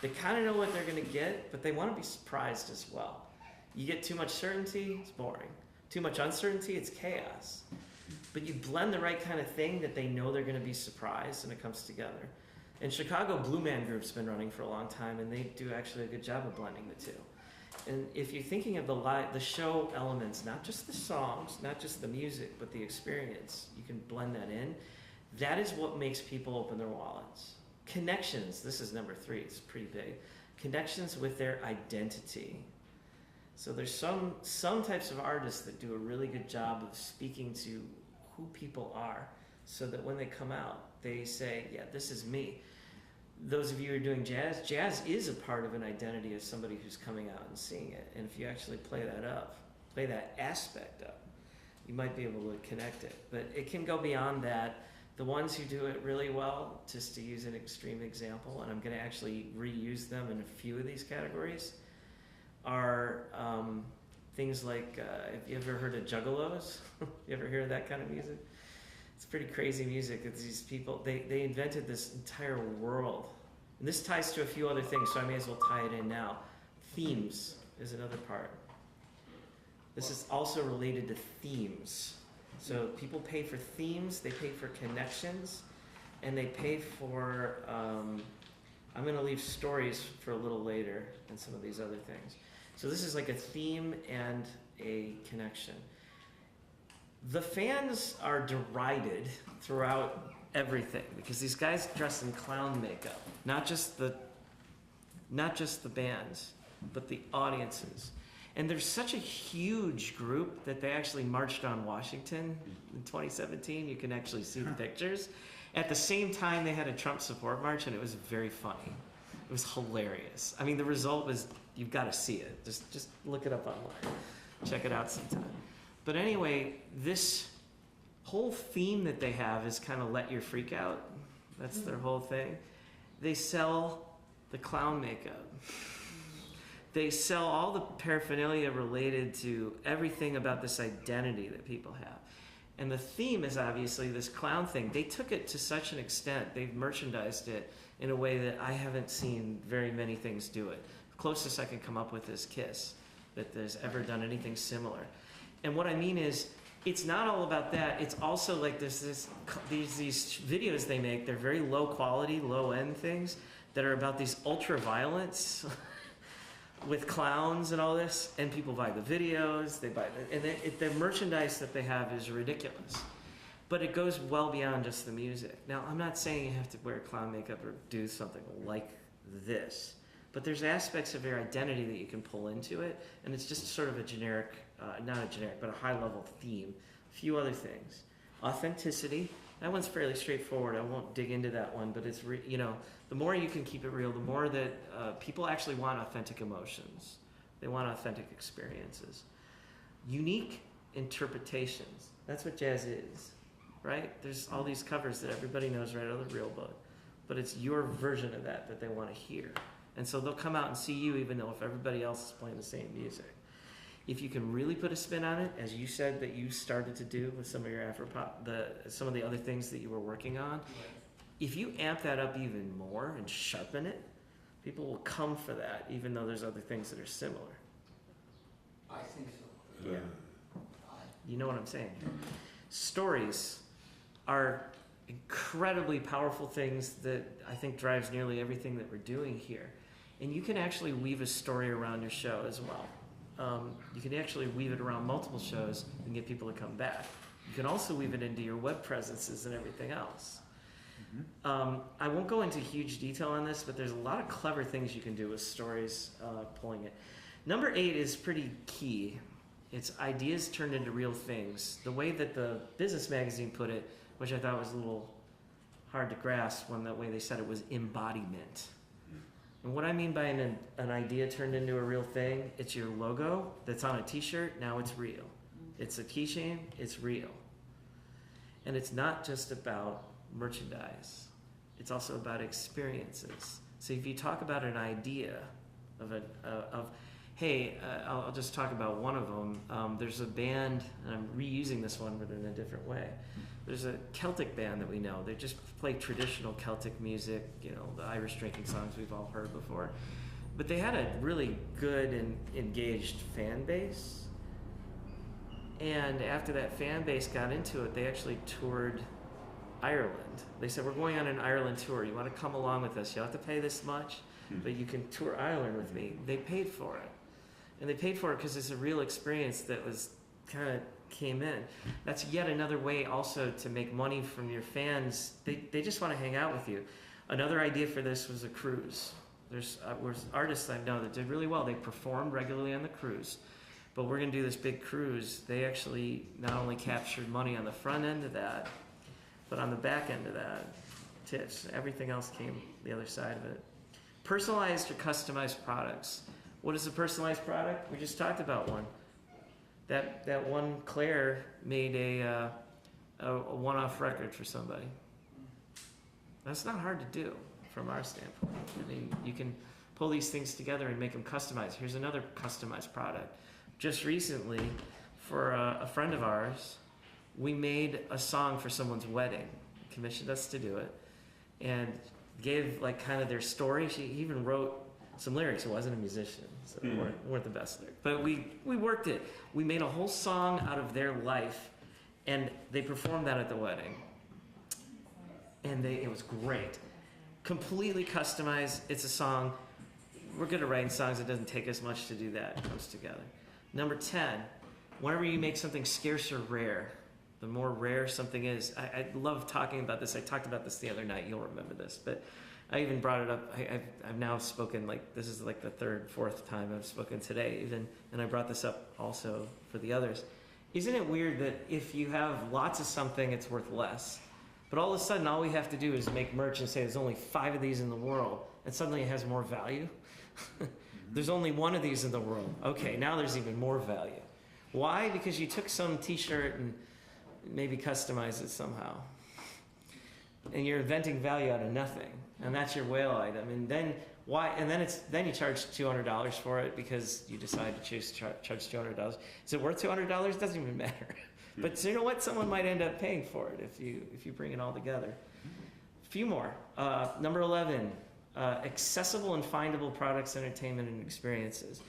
They kind of know what they're going to get, but they want to be surprised as well. You get too much certainty, it's boring. Too much uncertainty, it's chaos. But you blend the right kind of thing that they know they're going to be surprised and it comes together. In Chicago, Blue Man Group's been running for a long time, and they do actually a good job of blending the two. And if you're thinking of the show elements, not just the songs, not just the music, but the experience, you can blend that in. That is what makes people open their wallets. Connections, this is number 3, it's pretty big. Connections with their identity. So there's some types of artists that do a really good job of speaking to who people are, so that when they come out, they say, yeah, this is me. Those of you who are doing jazz is a part of an identity of somebody who's coming out and seeing it. And if you actually play that aspect up, you might be able to connect it. But it can go beyond that. The ones who do it really well, just to use an extreme example, and I'm going to actually reuse them in a few of these categories, are things like, have you ever heard of juggalos? You ever hear of that kind of music? It's pretty crazy music. It's these people, they invented this entire world. And this ties to a few other things, so I may as well tie it in now. Themes is another part. This is also related to themes. So people pay for themes, they pay for connections, and they pay for, I'm going to leave stories for a little later and some of these other things. So this is like a theme and a connection. The fans are derided throughout everything because these guys dress in clown makeup, not just the bands, but the audiences. And there's such a huge group that they actually marched on Washington in 2017. You can actually see the pictures. At the same time, they had a Trump support march, and it was very funny. It was hilarious. I mean, the result was, you've got to see it. Just look it up online. Check it out sometime. But anyway, this whole theme that they have is kind of let your freak out. That's their whole thing. They sell the clown makeup. They sell all the paraphernalia related to everything about this identity that people have. And the theme is obviously this clown thing. They took it to such an extent, they've merchandised it in a way that I haven't seen very many things do it. The closest I can come up with is Kiss, that there's ever done anything similar. And what I mean is, it's not all about that. It's also like there's these videos they make. They're very low quality, low end things that are about these ultra violence with clowns and all this. And people buy the videos. They buy the merchandise that they have is ridiculous. But it goes well beyond just the music. Now, I'm not saying you have to wear clown makeup or do something like this. But there's aspects of your identity that you can pull into it, and it's just sort of a generic, not a generic, but a high-level theme. A few other things. Authenticity. That one's fairly straightforward. I won't dig into that one, but it's, the more you can keep it real, the more that people actually want authentic emotions. They want authentic experiences. Unique interpretations. That's what jazz is, right? There's all these covers that everybody knows right out of the real book, but it's your version of that they want to hear. And so they'll come out and see you even though if everybody else is playing the same music. If you can really put a spin on it, as you said that you started to do with some of your Afropop, some of the other things that you were working on, if you amp that up even more and sharpen it, people will come for that even though there's other things that are similar. I think so. Yeah. You know what I'm saying? Stories are incredibly powerful things that I think drives nearly everything that we're doing here. And you can actually weave a story around your show as well. You can actually weave it around multiple shows and get people to come back. You can also weave it into your web presences and everything else. I won't go into huge detail on this, but there's a lot of clever things you can do with stories pulling it. Number 8 is pretty key. It's ideas turned into real things. The way that the business magazine put it, which I thought was a little hard to grasp when the way they said it was embodiment. And what I mean by an idea turned into a real thing, it's your logo that's on a t-shirt, now it's real. It's a keychain, it's real. And it's not just about merchandise. It's also about experiences. So if you talk about an idea hey, I'll just talk about one of them. There's a band, and I'm reusing this one but in a different way. There's a Celtic band that we know. They just play traditional Celtic music, the Irish drinking songs we've all heard before. But they had a really good and engaged fan base. And after that fan base got into it, they actually toured Ireland. They said, we're going on an Ireland tour. You want to come along with us? You'll have to pay this much, but you can tour Ireland with me. They paid for it. And they paid for it because it's a real experience that was kind of came in. That's yet another way also to make money from your fans. They just want to hang out with you. Another idea for this was a cruise. There's artists I know that did really well. They performed regularly on the cruise, but we're gonna do this big cruise. They actually not only captured money on the front end of that, but on the back end of that, tips. Everything else came the other side of it. Personalized or customized products. What is a personalized product? We just talked about one. That one Claire made a one-off record for somebody. That's not hard to do from our standpoint. I mean, you can pull these things together and make them customized. Here's another customized product. Just recently, for a friend of ours, we made a song for someone's wedding. Commissioned us to do it, and gave like kind of their story. She even wrote some lyrics. It wasn't a musician, so they weren't the best lyrics. But we worked it. We made a whole song out of their life, and they performed that at the wedding. And it was great. Completely customized. It's a song. We're good at writing songs. It doesn't take as much to do that. It comes together. Number 10, whenever you make something scarce or rare, the more rare something is. I love talking about this. I talked about this the other night. You'll remember this. But I even brought it up. I've now spoken, like, this is like the third, fourth time I've spoken today even. And I brought this up also for the others. Isn't it weird that if you have lots of something, it's worth less? But all of a sudden, all we have to do is make merch and say there's only 5 of these in the world. And suddenly it has more value. There's only 1 of these in the world. Okay, now there's even more value. Why? Because you took some t-shirt and maybe customize it somehow. And you're inventing value out of nothing. And that's your whale item. And then why? And then you charge $200 for it because you decide to charge $200. Is it worth $200? It doesn't even matter. But so you know what? Someone might end up paying for it if you bring it all together. A few more. Number 11, accessible and findable products, entertainment, and experiences.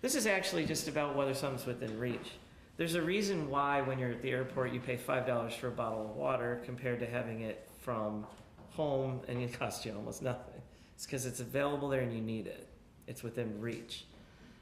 This is actually just about whether something's within reach. There's a reason why when you're at the airport you pay $5 for a bottle of water compared to having it from home and it costs you almost nothing. It's because it's available there and you need it. It's within reach.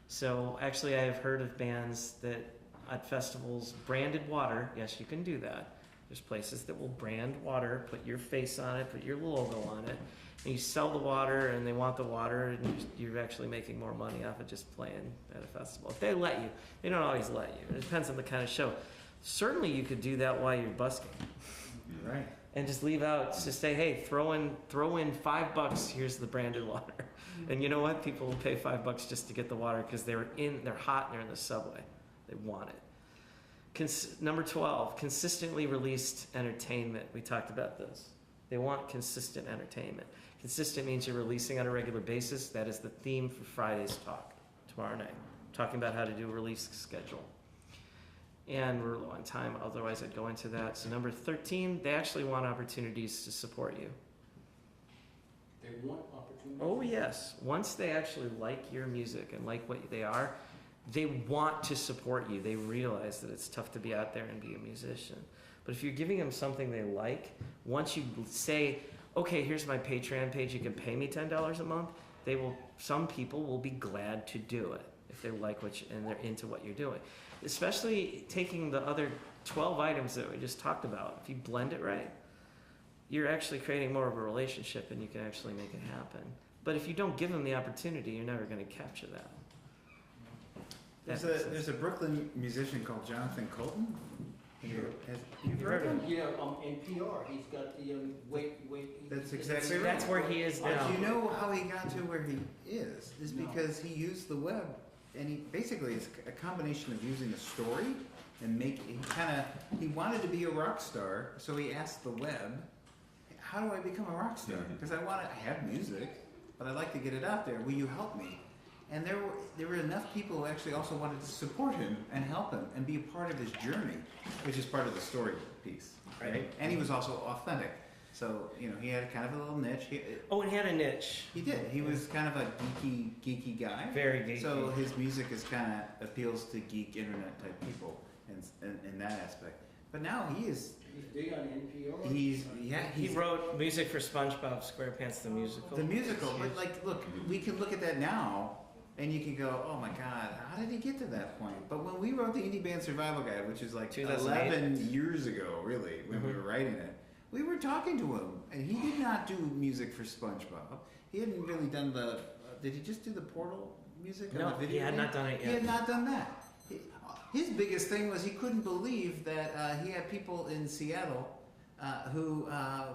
So actually I have heard of bands that at festivals branded water. Yes, you can do that. There's places that will brand water, put your face on it, put your logo on it, and you sell the water and they want the water and you're actually making more money off of just playing at a festival. If they let you, they don't always let you. It depends on the kind of show. Certainly you could do that while you're busking. Right. And just leave out, just say, hey, throw in $5, here's the branded water. And you know what? People will pay $5 just to get the water because they're hot and they're in the subway. They want it. Number 12, consistently released entertainment. We talked about this. They want consistent entertainment. Consistent means you're releasing on a regular basis. That is the theme for Friday's talk tomorrow night. Talking about how to do a release schedule. And we're low on time, otherwise I'd go into that. So number 13, they actually want opportunities to support you. They want opportunities? Oh yes. Once they actually like your music and like what they are, they want to support you. They realize that it's tough to be out there and be a musician. But if you're giving them something they like, once you say, okay, here's my Patreon page, you can pay me $10 a month, some people will be glad to do it if they like and they're into what you're doing. Especially taking the other 12 items that we just talked about. If you blend it right, you're actually creating more of a relationship and you can actually make it happen. But if you don't give them the opportunity, you're never going to capture that. There's a Brooklyn musician called Jonathan Colton. You've heard of him? Yeah, NPR. He's got the wait. That's exactly right. That's where he is now. But you know how he got to where he is because he used the web, and it's a combination of using a story and he wanted to be a rock star, so he asked the web, how do I become a rock star? Because I have music, but I'd like to get it out there. Will you help me? And there were enough people who actually also wanted to support him and help him and be a part of his journey, which is part of the story piece, right? And he was also authentic. So, he had kind of a little niche. And he had a niche. He did. He was kind of a geeky guy. Very geeky. So his music appeals to geek internet type people in that aspect. But now he's big on NPR. He wrote music for SpongeBob SquarePants the musical. The musical, but look, we can look at that now. And you can go, oh my God, how did he get to that point? But when we wrote the Indie Band Survival Guide, which is like 11 years ago, really, when we were writing it, we were talking to him, and he did not do music for SpongeBob. He hadn't really done the did he just do the Portal music? on No, the he video had game? not done it He had yet. not done that. His biggest thing was he couldn't believe that he had people in Seattle who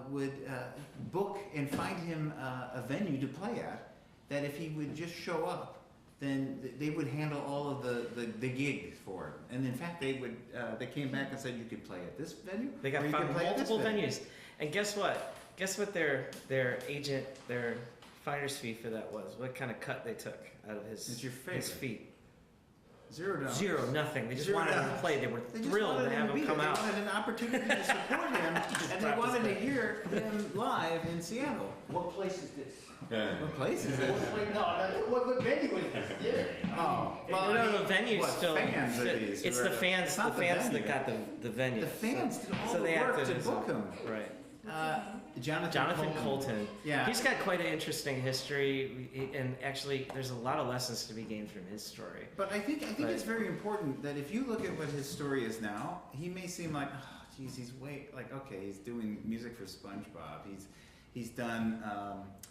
would book and find him a venue to play at, that if he would just show up, then they would handle all of the gigs for him. And in fact, they came back and said you could play at this venue. They or got you found could play at this multiple venue. venues. And guess what? Guess what their agent, their finder's fee for that was? What kind of cut they took out of It's your his favorite. fee? $0. Zero, nothing. They just $0. wanted him to play. They were They just thrilled wanted to have to him be come there. out. They wanted an opportunity to support him, and they wanted to hear him live in Seattle. What place is this? What place is it? What venue is this? Yeah. Oh, Well, no, the venue's what still. fans are these? It's the fans. It's The not the fans venue. that got the venue. The fans did all so the they work acted to as book him. Right. Jonathan Colton. Yeah. He's got quite an interesting history, and actually, there's a lot of lessons to be gained from his story. But I think But- it's very important that if you look at what his story is now, he may seem like, oh, geez, he's okay, he's doing music for SpongeBob. He's done,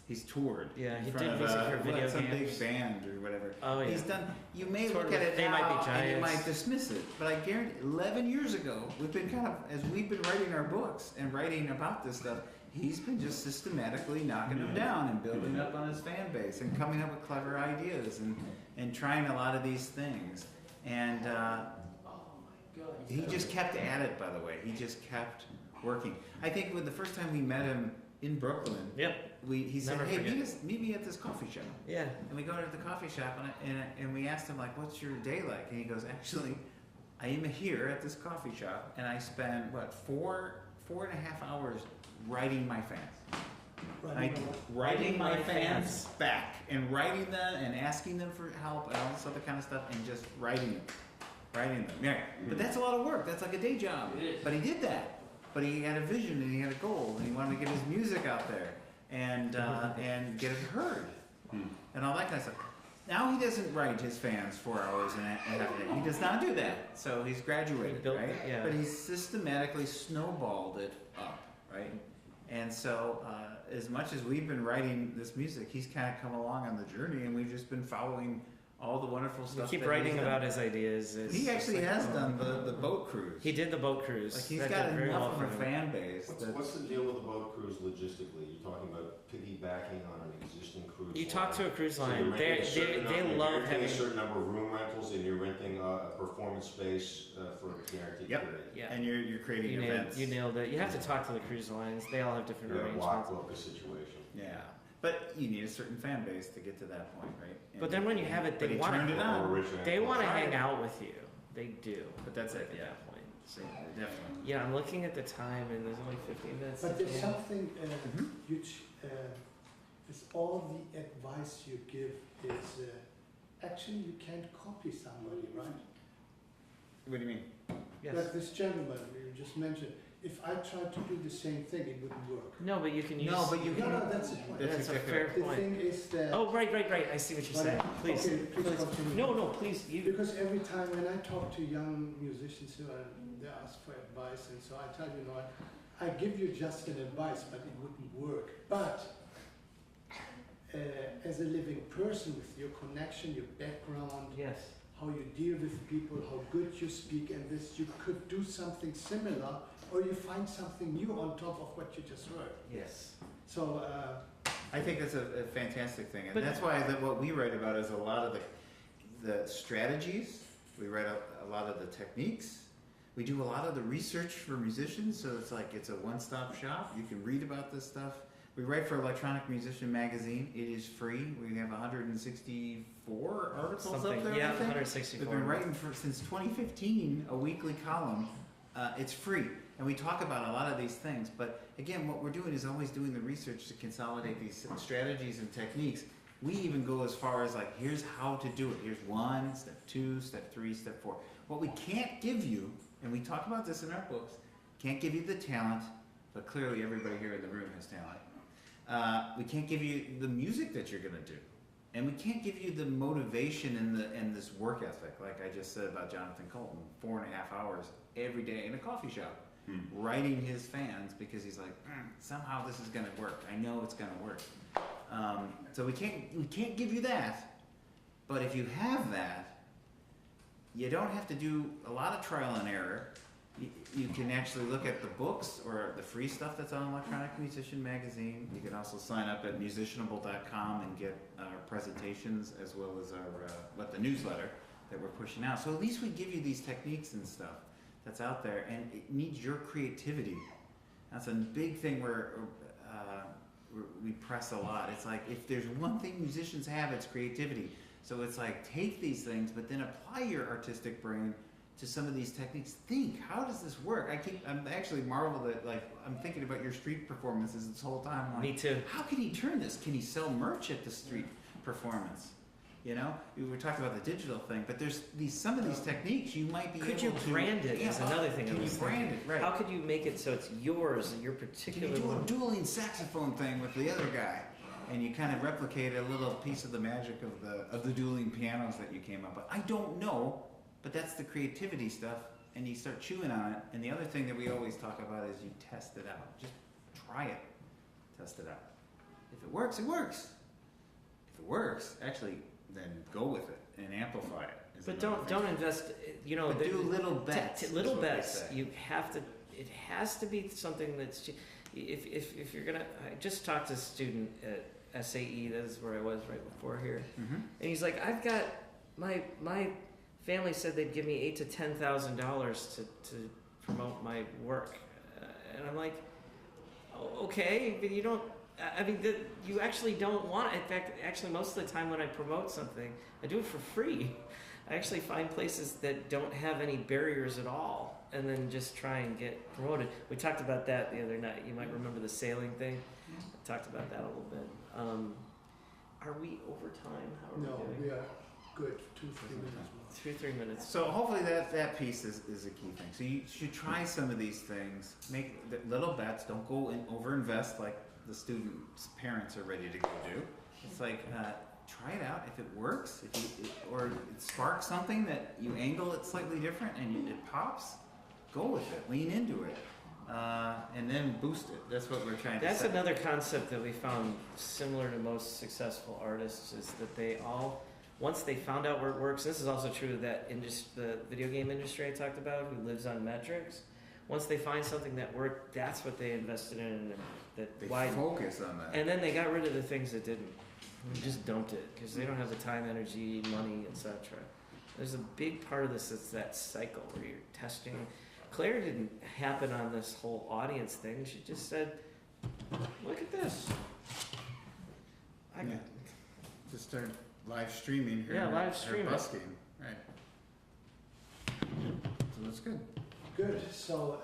he's toured. Yeah, in he front did of music for video some games. big band or whatever. Oh, yeah. He's done. You may Toured look at with it They now Might Be and you Giants. might dismiss it, but I guarantee, 11 years ago, we've been as we've been writing our books and writing about this stuff. He's been just systematically knocking them down and building up on his fan base and coming up with clever ideas and trying a lot of these things. And he just kept at it, by the way. He just kept working. I think when the first time we met him in Brooklyn, Yep. he said, Never hey, forget. meet me at this coffee shop. Yeah. And we go to the coffee shop and we asked him, like, what's your day like? And he goes, actually, I am here at this coffee shop and I spend, 4.5 hours writing my fans. Writing my fans back and writing them and asking them for help and all this other kind of stuff and just writing them. Yeah. But that's a lot of work. That's like a day job. It is. But he did that. But he had a vision and he had a goal and he wanted to get his music out there and get it heard and all that kind of stuff. Now he doesn't write his fans 4 hours and a half a day. He does not do that. So he's graduated, He built right? it, yeah. But he's systematically snowballed it up, right? And so, as much as we've been writing this music, he's kind of come along on the journey, and we've just been following all the wonderful We stuff. keep that writing he's done. about his ideas. He actually has oh. done the boat cruise. He did the boat cruise. Like he's That got did very enough well of a for him. fan base. What's the deal with the boat cruise logistically? You're talking about piggybacking on an existing cruise You line. talk to a cruise So line. you're renting a certain They number- love you're renting having. a certain number of room rentals, and you're renting a performance space for a guaranteed Yep. period. Yeah. And you're creating You events. nailed it. You have to talk to the cruise lines. They all have different You're a block arrangements. book situation. Yeah, but you need a certain fan base to get to that point, right? But then when you have it, But they he want turned it to. on. Original. They want to Right. hang out with you. They do. But that's it. At Yeah, that point. So, definitely. yeah, I'm looking at the time, and there's only 15 minutes. But to there's go. something Mhm. huge, is all the advice you give is, actually you can't copy somebody, right? What do you mean? Yes. Like this gentleman you just mentioned, if I tried to do the same thing, it wouldn't work. No, but you can use. No, but you No, can. no, that's the point. That's That's a exactly fair right. The point. thing is that. Oh, right. I see what you're But saying. Please. Okay, please continue. No, please. You. Because every time when I talk to young musicians who are, they ask for advice, and so I tell you, I give you just an advice, but it wouldn't work. But as a living person with your connection, your background, Yes. how you deal with people, how good you speak, and this, you could do something similar, or you find something new on top of what you just heard. Yes. So, I think that's a fantastic thing, and But- that's why what we write about is a lot of the strategies. We write a lot of the techniques. We do a lot of the research for musicians, so it's a one-stop shop. You can read about this stuff. We write for Electronic Musician Magazine. It is free. We have 164 articles up Something. there. Yeah, I think. 164. We've been writing since 2015, a weekly column. It's free, and we talk about a lot of these things. But again, what we're doing is always doing the research to consolidate these strategies and techniques. We even go as far as like, here's how to do it. Here's 1, step 2, step 3, step 4. What we can't give you, and we talk about this in our books, can't give you the talent, but clearly everybody here in the room has talent. We can't give you the music that you're gonna do. And we can't give you the motivation and this work ethic, like I just said about Jonathan Colton, 4.5 hours every day in a coffee shop, writing his fans because he's like, somehow this is gonna work. I know it's gonna work. So we can't give you that. But if you have that, you don't have to do a lot of trial and error. You can actually look at the books or the free stuff that's on Electronic Musician Magazine. You can also sign up at musicianable.com and get our presentations as well as our the newsletter that we're pushing out. So at least we give you these techniques and stuff that's out there, and it needs your creativity. That's a big thing where we press a lot. It's like, if there's one thing musicians have, it's creativity. So it's like, take these things, but then apply your artistic brain to some of these techniques. Think, how does this work? I'm actually marveled at, like, I'm thinking about your street performances this whole time. Like, Me too. how can he turn this? Can he sell merch at the street performance? You know, we were talking about the digital thing, but there's some of these techniques you might be able to. Could you brand it? Is another thing. Can you brand it? Right. How could you make it so it's yours and your particular? Can you do a dueling saxophone thing with the other guy, and you kind of replicate a little piece of the magic of the dueling pianos that you came up with? I don't know, but that's the creativity stuff, and you start chewing on it. And the other thing that we always talk about is you test it out. Just try it, test it out. If it works, it works. If it works, actually, then go with it and amplify it. But don't invest. You know, but do little bets. Little bets. You have to. It has to be something that's. If you're gonna, I just talked to a student at SAE. That is where I was right before here, and he's like, I've got my family said they'd give me $8,000 to $10,000 to promote my work, and I'm like, oh, okay, but you don't. I mean, you actually don't want it. In fact, actually, most of the time when I promote something, I do it for free. I actually find places that don't have any barriers at all, and then just try and get promoted. We talked about that the other night. You might remember the sailing thing. I talked about that a little bit. Are we over time? How are we doing? We are good. 2-3 minutes more. 2-3 minutes. So hopefully that piece is a key thing. So you should try some of these things. Make the little bets. Don't go and overinvest like the students' parents are ready to go do. It's like, try it out. If it works, or it sparks something that you angle it slightly different and it pops, go with it. Lean into it, and then boost it. That's what we're trying to. That's another concept that we found similar to most successful artists, is that they all, once they found out where it works. This is also true of that the video game industry I talked about, who lives on metrics. Once they find something that worked, that's what they invested in, and they focus on that. And then they got rid of the things that didn't. They just dumped it because they don't have the time, energy, money, etc. There's a big part of this that's that cycle where you're testing. Claire didn't happen on this whole audience thing. She just said, "Look at this." Just start live streaming here. Yeah, live streaming. Busking, right? So that's good. Good. So,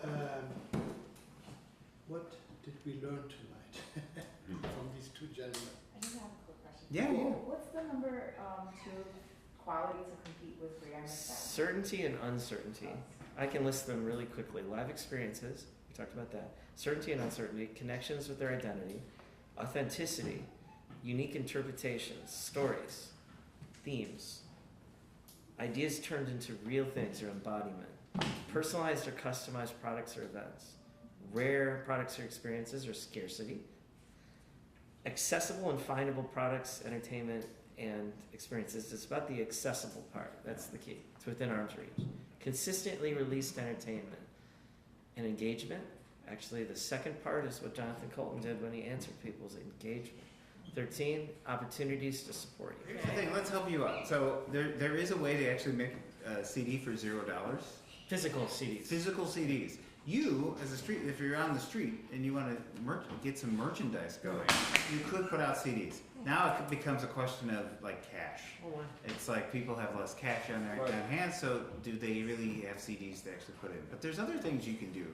what did we learn tonight from these two gentlemen? I just have a quick question. Yeah. What's the number two quality to compete with for your MFM? Certainty and uncertainty. I can list them really quickly. Live experiences, we talked about that. Certainty and uncertainty, connections with their identity, authenticity, unique interpretations, stories, themes, ideas turned into real things or embodiment, personalized or customized products or events, rare products or experiences or scarcity, accessible and findable products, entertainment, and experiences. It's about the accessible part. That's the key. It's within arm's reach. Consistently released entertainment and engagement. Actually, the second part is what Jonathan Colton did when he answered people's engagement. 13, opportunities to support you. Here's the thing, let's help you out. So there is a way to actually make a CD for $0. Physical CDs. Physical CDs. You, as a street, if you're on the street and you want to get some merchandise going, you could put out CDs. Now it becomes a question of like cash. Oh, wow. It's like people have less cash on their hands, so do they really have CDs to actually put in? But there's other things you can do.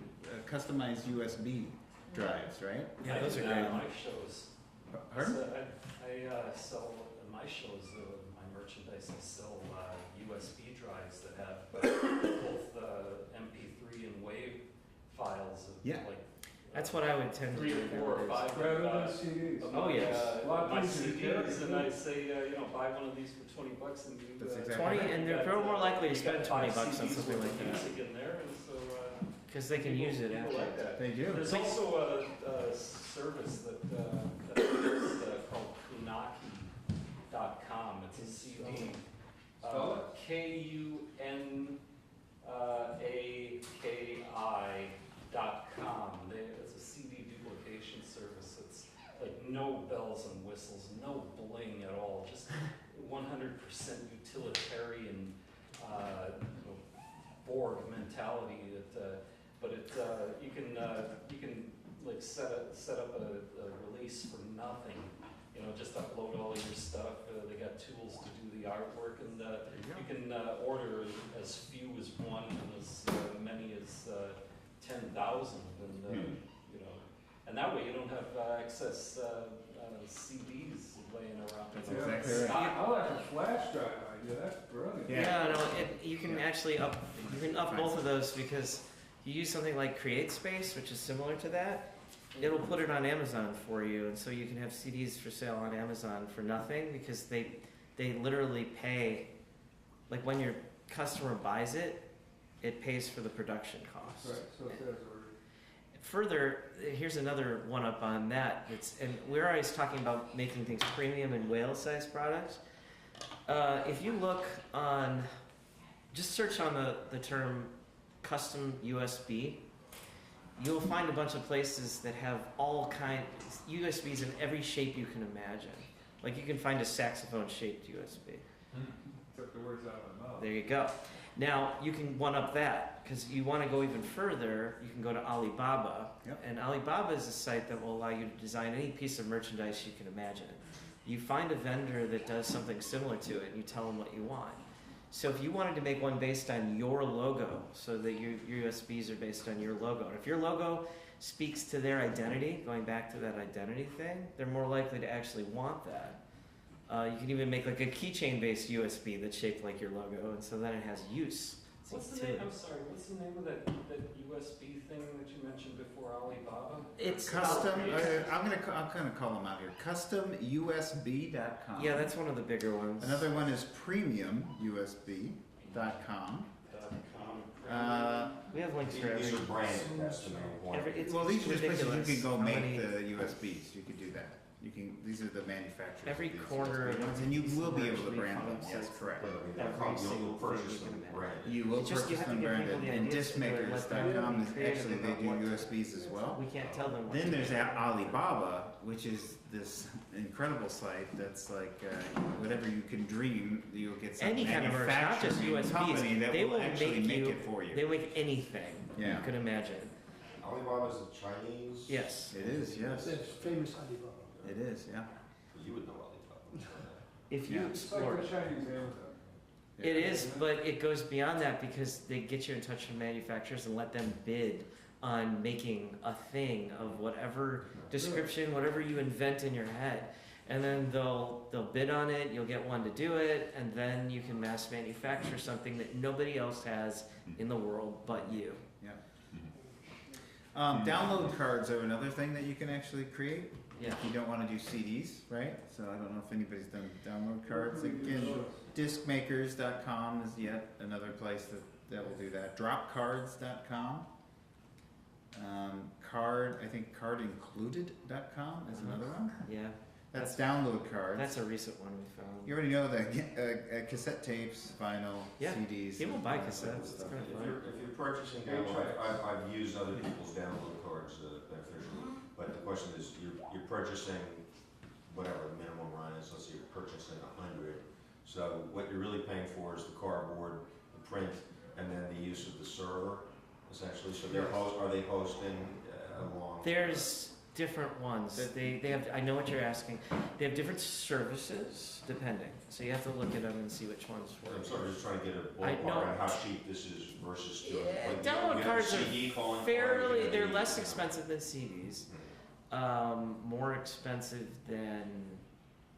Customized USB drives, right? Yeah, those are great. My shows. Pardon? So I sell at my shows, my merchandise. I sell USB drives that have both MP3 and WAV files of like. That's what I would tend to 3 do. or 4 or 5. Rather than CDs. Oh, yes. My CDs, and I say, buy one of these for $20 and you. That's exactly 20, and they're more likely to spend $20 on something like that. Music in there, and so. Because they can use it after. Like that. They do. There's also a service that is called no bells and whistles, no bling at all, just 100% utilitarian Borg mentality. You can like set up a release for nothing. You know, just upload all your stuff. They got tools to do the artwork, and you can order as few as one and as many as 10,000, and you know, and that way you don't have excess CDs laying around. That's exactly right. I like a flash drive idea. That's brilliant. Yeah, no, you can actually up both of those, because you use something like CreateSpace, which is similar to that. It'll put it on Amazon for you, and so you can have CDs for sale on Amazon for nothing, because they literally pay, like when your customer buys it, it pays for the production costs. Right, so it says order. Further, here's another one up on that. And we're always talking about making things premium and whale-sized products. If you look on, just search on the term custom USB, you'll find a bunch of places that have all kinds USBs in every shape you can imagine. Like you can find a saxophone-shaped USB. Took the words out of my mouth. There you go. Now you can one up that, because you want to go even further. You can go to Alibaba, and Alibaba is a site that will allow you to design any piece of merchandise you can imagine. You find a vendor that does something similar to it, and you tell them what you want. So if you wanted to make one based on your logo, so that your USBs are based on your logo, and if your logo speaks to their identity, going back to that identity thing, they're more likely to actually want that. You can even make like a keychain based USB that's shaped like your logo, and so then it has use. What's the name? I'm sorry. What's the name of that USB thing that you mentioned before, Alibaba? It's custom. I'm gonna call them out here. CustomUSB.com. Yeah, that's one of the bigger ones. Another one is PremiumUSB.com. We have links for These every. are branded, that's the main point. Well, these are just places ridiculous you can go how make many- the USBs. You could do that. These are the manufacturers. Every of these corner USB of ones, and you these will be able to largely brand them. found Yes, sites. correct. Every single You'll purchase thing you them can imagine. branded. You will It's just you purchase have to them give people branded, the and ideas to do it, let them discmakers.com be is creative actually they about do what to USBs as well. We can't tell them what Then to there's do. Alibaba, which is this incredible site that's like whatever you can dream, you'll get some Any kind of merch, not just manufacturing company USBs. that They will will actually make it for you. They will make anything Yeah. you can imagine. Alibaba's a Chinese? Yes. It is, yes. That's famous Alibaba. It is, yeah. You would know Alibaba. If you Yeah. It's explore like it. the Chinese Amazon. It is, but it goes beyond that, because they get you in touch with manufacturers and let them bid on making a thing of whatever description, whatever you invent in your head. And then they'll bid on it, you'll get one to do it, and then you can mass manufacture something that nobody else has in the world but you. Download cards are another thing that you can actually create. Yeah. If you don't want to do CDs, right? So I don't know if anybody's done download cards. Again, discmakers.com is yet another place that will do that. Dropcards.com. I think cardincluded.com is another one. Yeah. That's download cards. That's a recent one we found. You already know that cassette tapes, vinyl, Yeah. CDs. People buy that type of cassettes. It's stuff. kind of fun. If you're purchasing download, I've used other people's download cards beneficially, but the question is, you're purchasing whatever the minimum run is, let's say you're purchasing 100. So what you're really paying for is the cardboard, the print, and then the use of the server, essentially. So are they hosting along? There's different ones. They have. I know what you're asking. They have different services depending. So you have to look at them and see which ones I'm work. sort of just trying to get a I ballpark know. on how cheap this is versus doing. Yeah, like, download you have a cards are CD phone, fairly. or you They're have a- less expensive than CDs. More expensive than.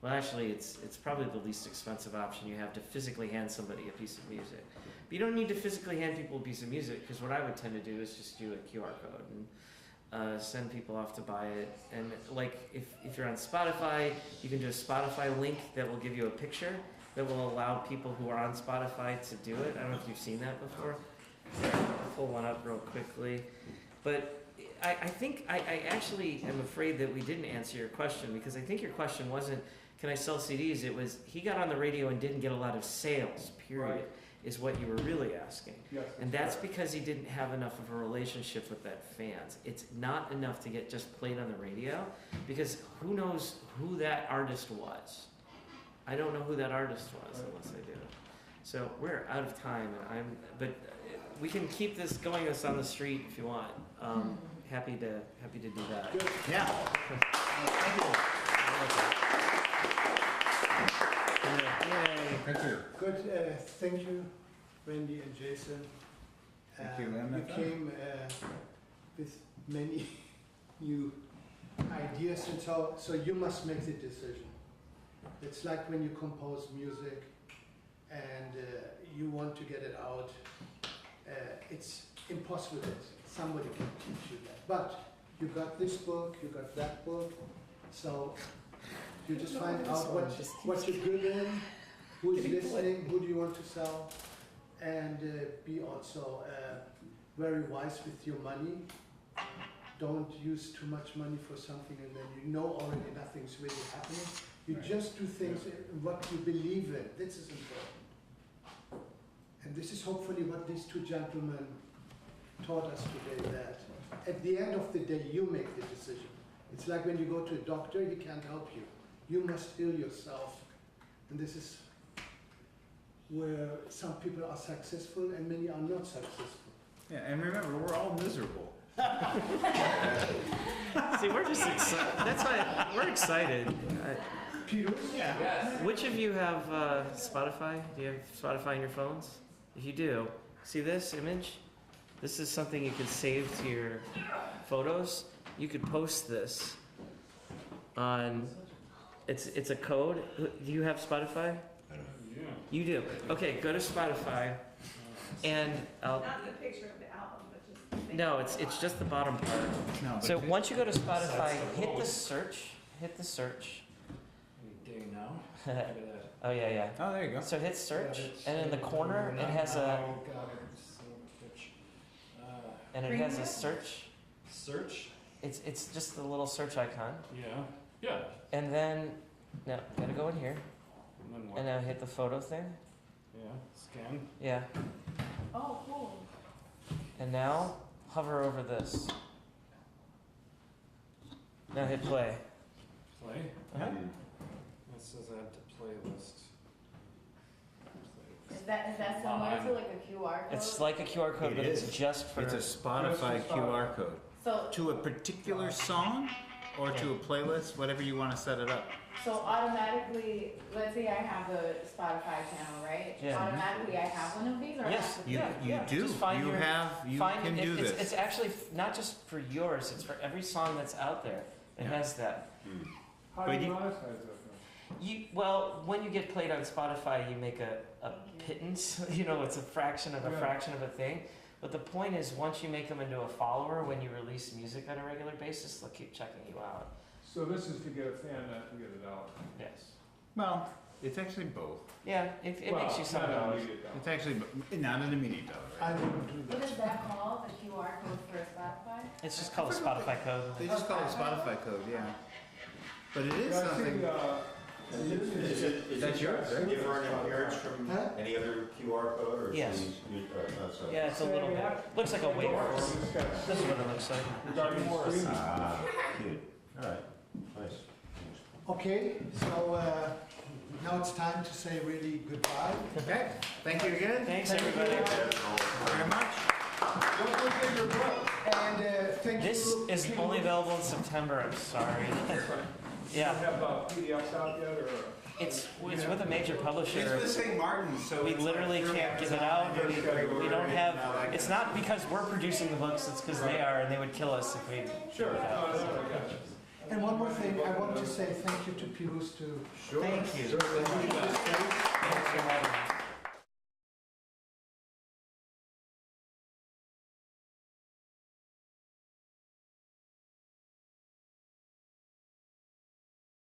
Well, actually, it's probably the least expensive option you have to physically hand somebody a piece of music. But you don't need to physically hand people a piece of music, because what I would tend to do is just do a QR code and send people off to buy it. And like if you're on Spotify, you can do a Spotify link that will give you a picture that will allow people who are on Spotify to do it. I don't know if you've seen that before. I'll pull one up real quickly. But I think I actually am afraid that we didn't answer your question, because I think your question wasn't, can I sell CDs? It was, he got on the radio and didn't get a lot of sales, period. Right. is what you were really asking. Yes. And that's correct. because he didn't have enough of a relationship with that fans. It's not enough to get just played on the radio, because who knows who that artist was. I don't know who that artist was unless I do. So we're out of time, and but we can keep this going this on the street if you want. Happy to do that. Good. Yeah. Thank you. Yay. Thank you. Good, thank you, Randy and Jason. Thank you, You MFM. came with many new ideas, and so you must make the decision. It's like when you compose music and you want to get it out. It's impossible that somebody can teach you that. But you got this book, you got that book, so you just find out what you're good in, who's listening, who do you want to sell, and be also very wise with your money. Don't use too much money for something and then you know already nothing's really happening. You just do things in what you believe in. This is important. And this is hopefully what these two gentlemen taught us today, that at the end of the day, you make the decision. It's like when you go to a doctor, he can't help you. You must heal yourself. And this is where some people are successful and many are not successful. Yeah, and remember, we're all miserable. See, we're just excited. That's why we're excited. Piruz? Yeah. Yes. Which of you have Spotify? Do you have Spotify on your phones? If you do, see this image? This is something you can save to your photos. You could post this on. It's a code. Do you have Spotify? Yeah. You do. Okay, go to Spotify, and I'll. Not the picture of the album, but just the thing. No, it's just the bottom part. No, but So once you go to Spotify, hit the search. Hit the search. Are you doing now? Look at that. Oh yeah. oh, there you go. So hit search, and in the corner it has a Oh, got it. So pitch. and it has a search. Search? It's just the little search icon, Yeah. Yeah. and then no, gotta go in here, And then what? and now hit the photo thing. Yeah. Scan. Yeah, Oh, cool. and now hover over this. Now hit play. Play. Uh-huh. It says add to playlist. Is that similar to like a QR code? It's like a QR code, It but is. it's just for. It's a Spotify QR code. So, To a particular song or to a playlist, whatever you want to set it up. so automatically, let's say I have the Spotify channel, right? Yeah. Automatically I have one of these, or I Yes. have to You, pick? you do. Just find You your- have. You can do it's, this. It's actually not just for yours. It's for every song that's out there. It Yeah. has that. How But do you you- monetize that? Well, when you get played on Spotify, you make a pittance. You know, it's a fraction of a Yeah. fraction of a thing. But the point is, once you make them into a follower, when you release music on a regular basis, they'll keep checking you out. So this is to get a fan, not to get a dollar. Yes. Well, it's actually both. Yeah, it makes you some Well, not an dollars. immediate dollar. It's actually not an immediate dollar. I wouldn't do What that. is that called, the QR code for Spotify? It's just called a Spotify code. They just call it Spotify code, yeah. But it is Yeah, I something. think, Is That's it yours, right? different in appearance from Huh? any other QR code, or is Yes. so? Yeah, it's a little bit. Looks like a waveform. This is what it looks like. regarding streaming. Cute. All right. Nice. Okay, so now it's time to say really goodbye. Okay, thank you again. Thanks, everybody. Very much. Don't forget your book. And thank This you. is only available in September. I'm sorry. Yeah, You have PDFs out yet, or? it's with a major It's publisher. with St. Martin, so We it's literally like can't give it out. We don't have. It's not because we're producing the books. It's because they are, and they would kill us if we. Sure, no, I got you. And one more thing, I want to say thank you to Piruz too. Sure. Thank you. Sure. Thanks for having me.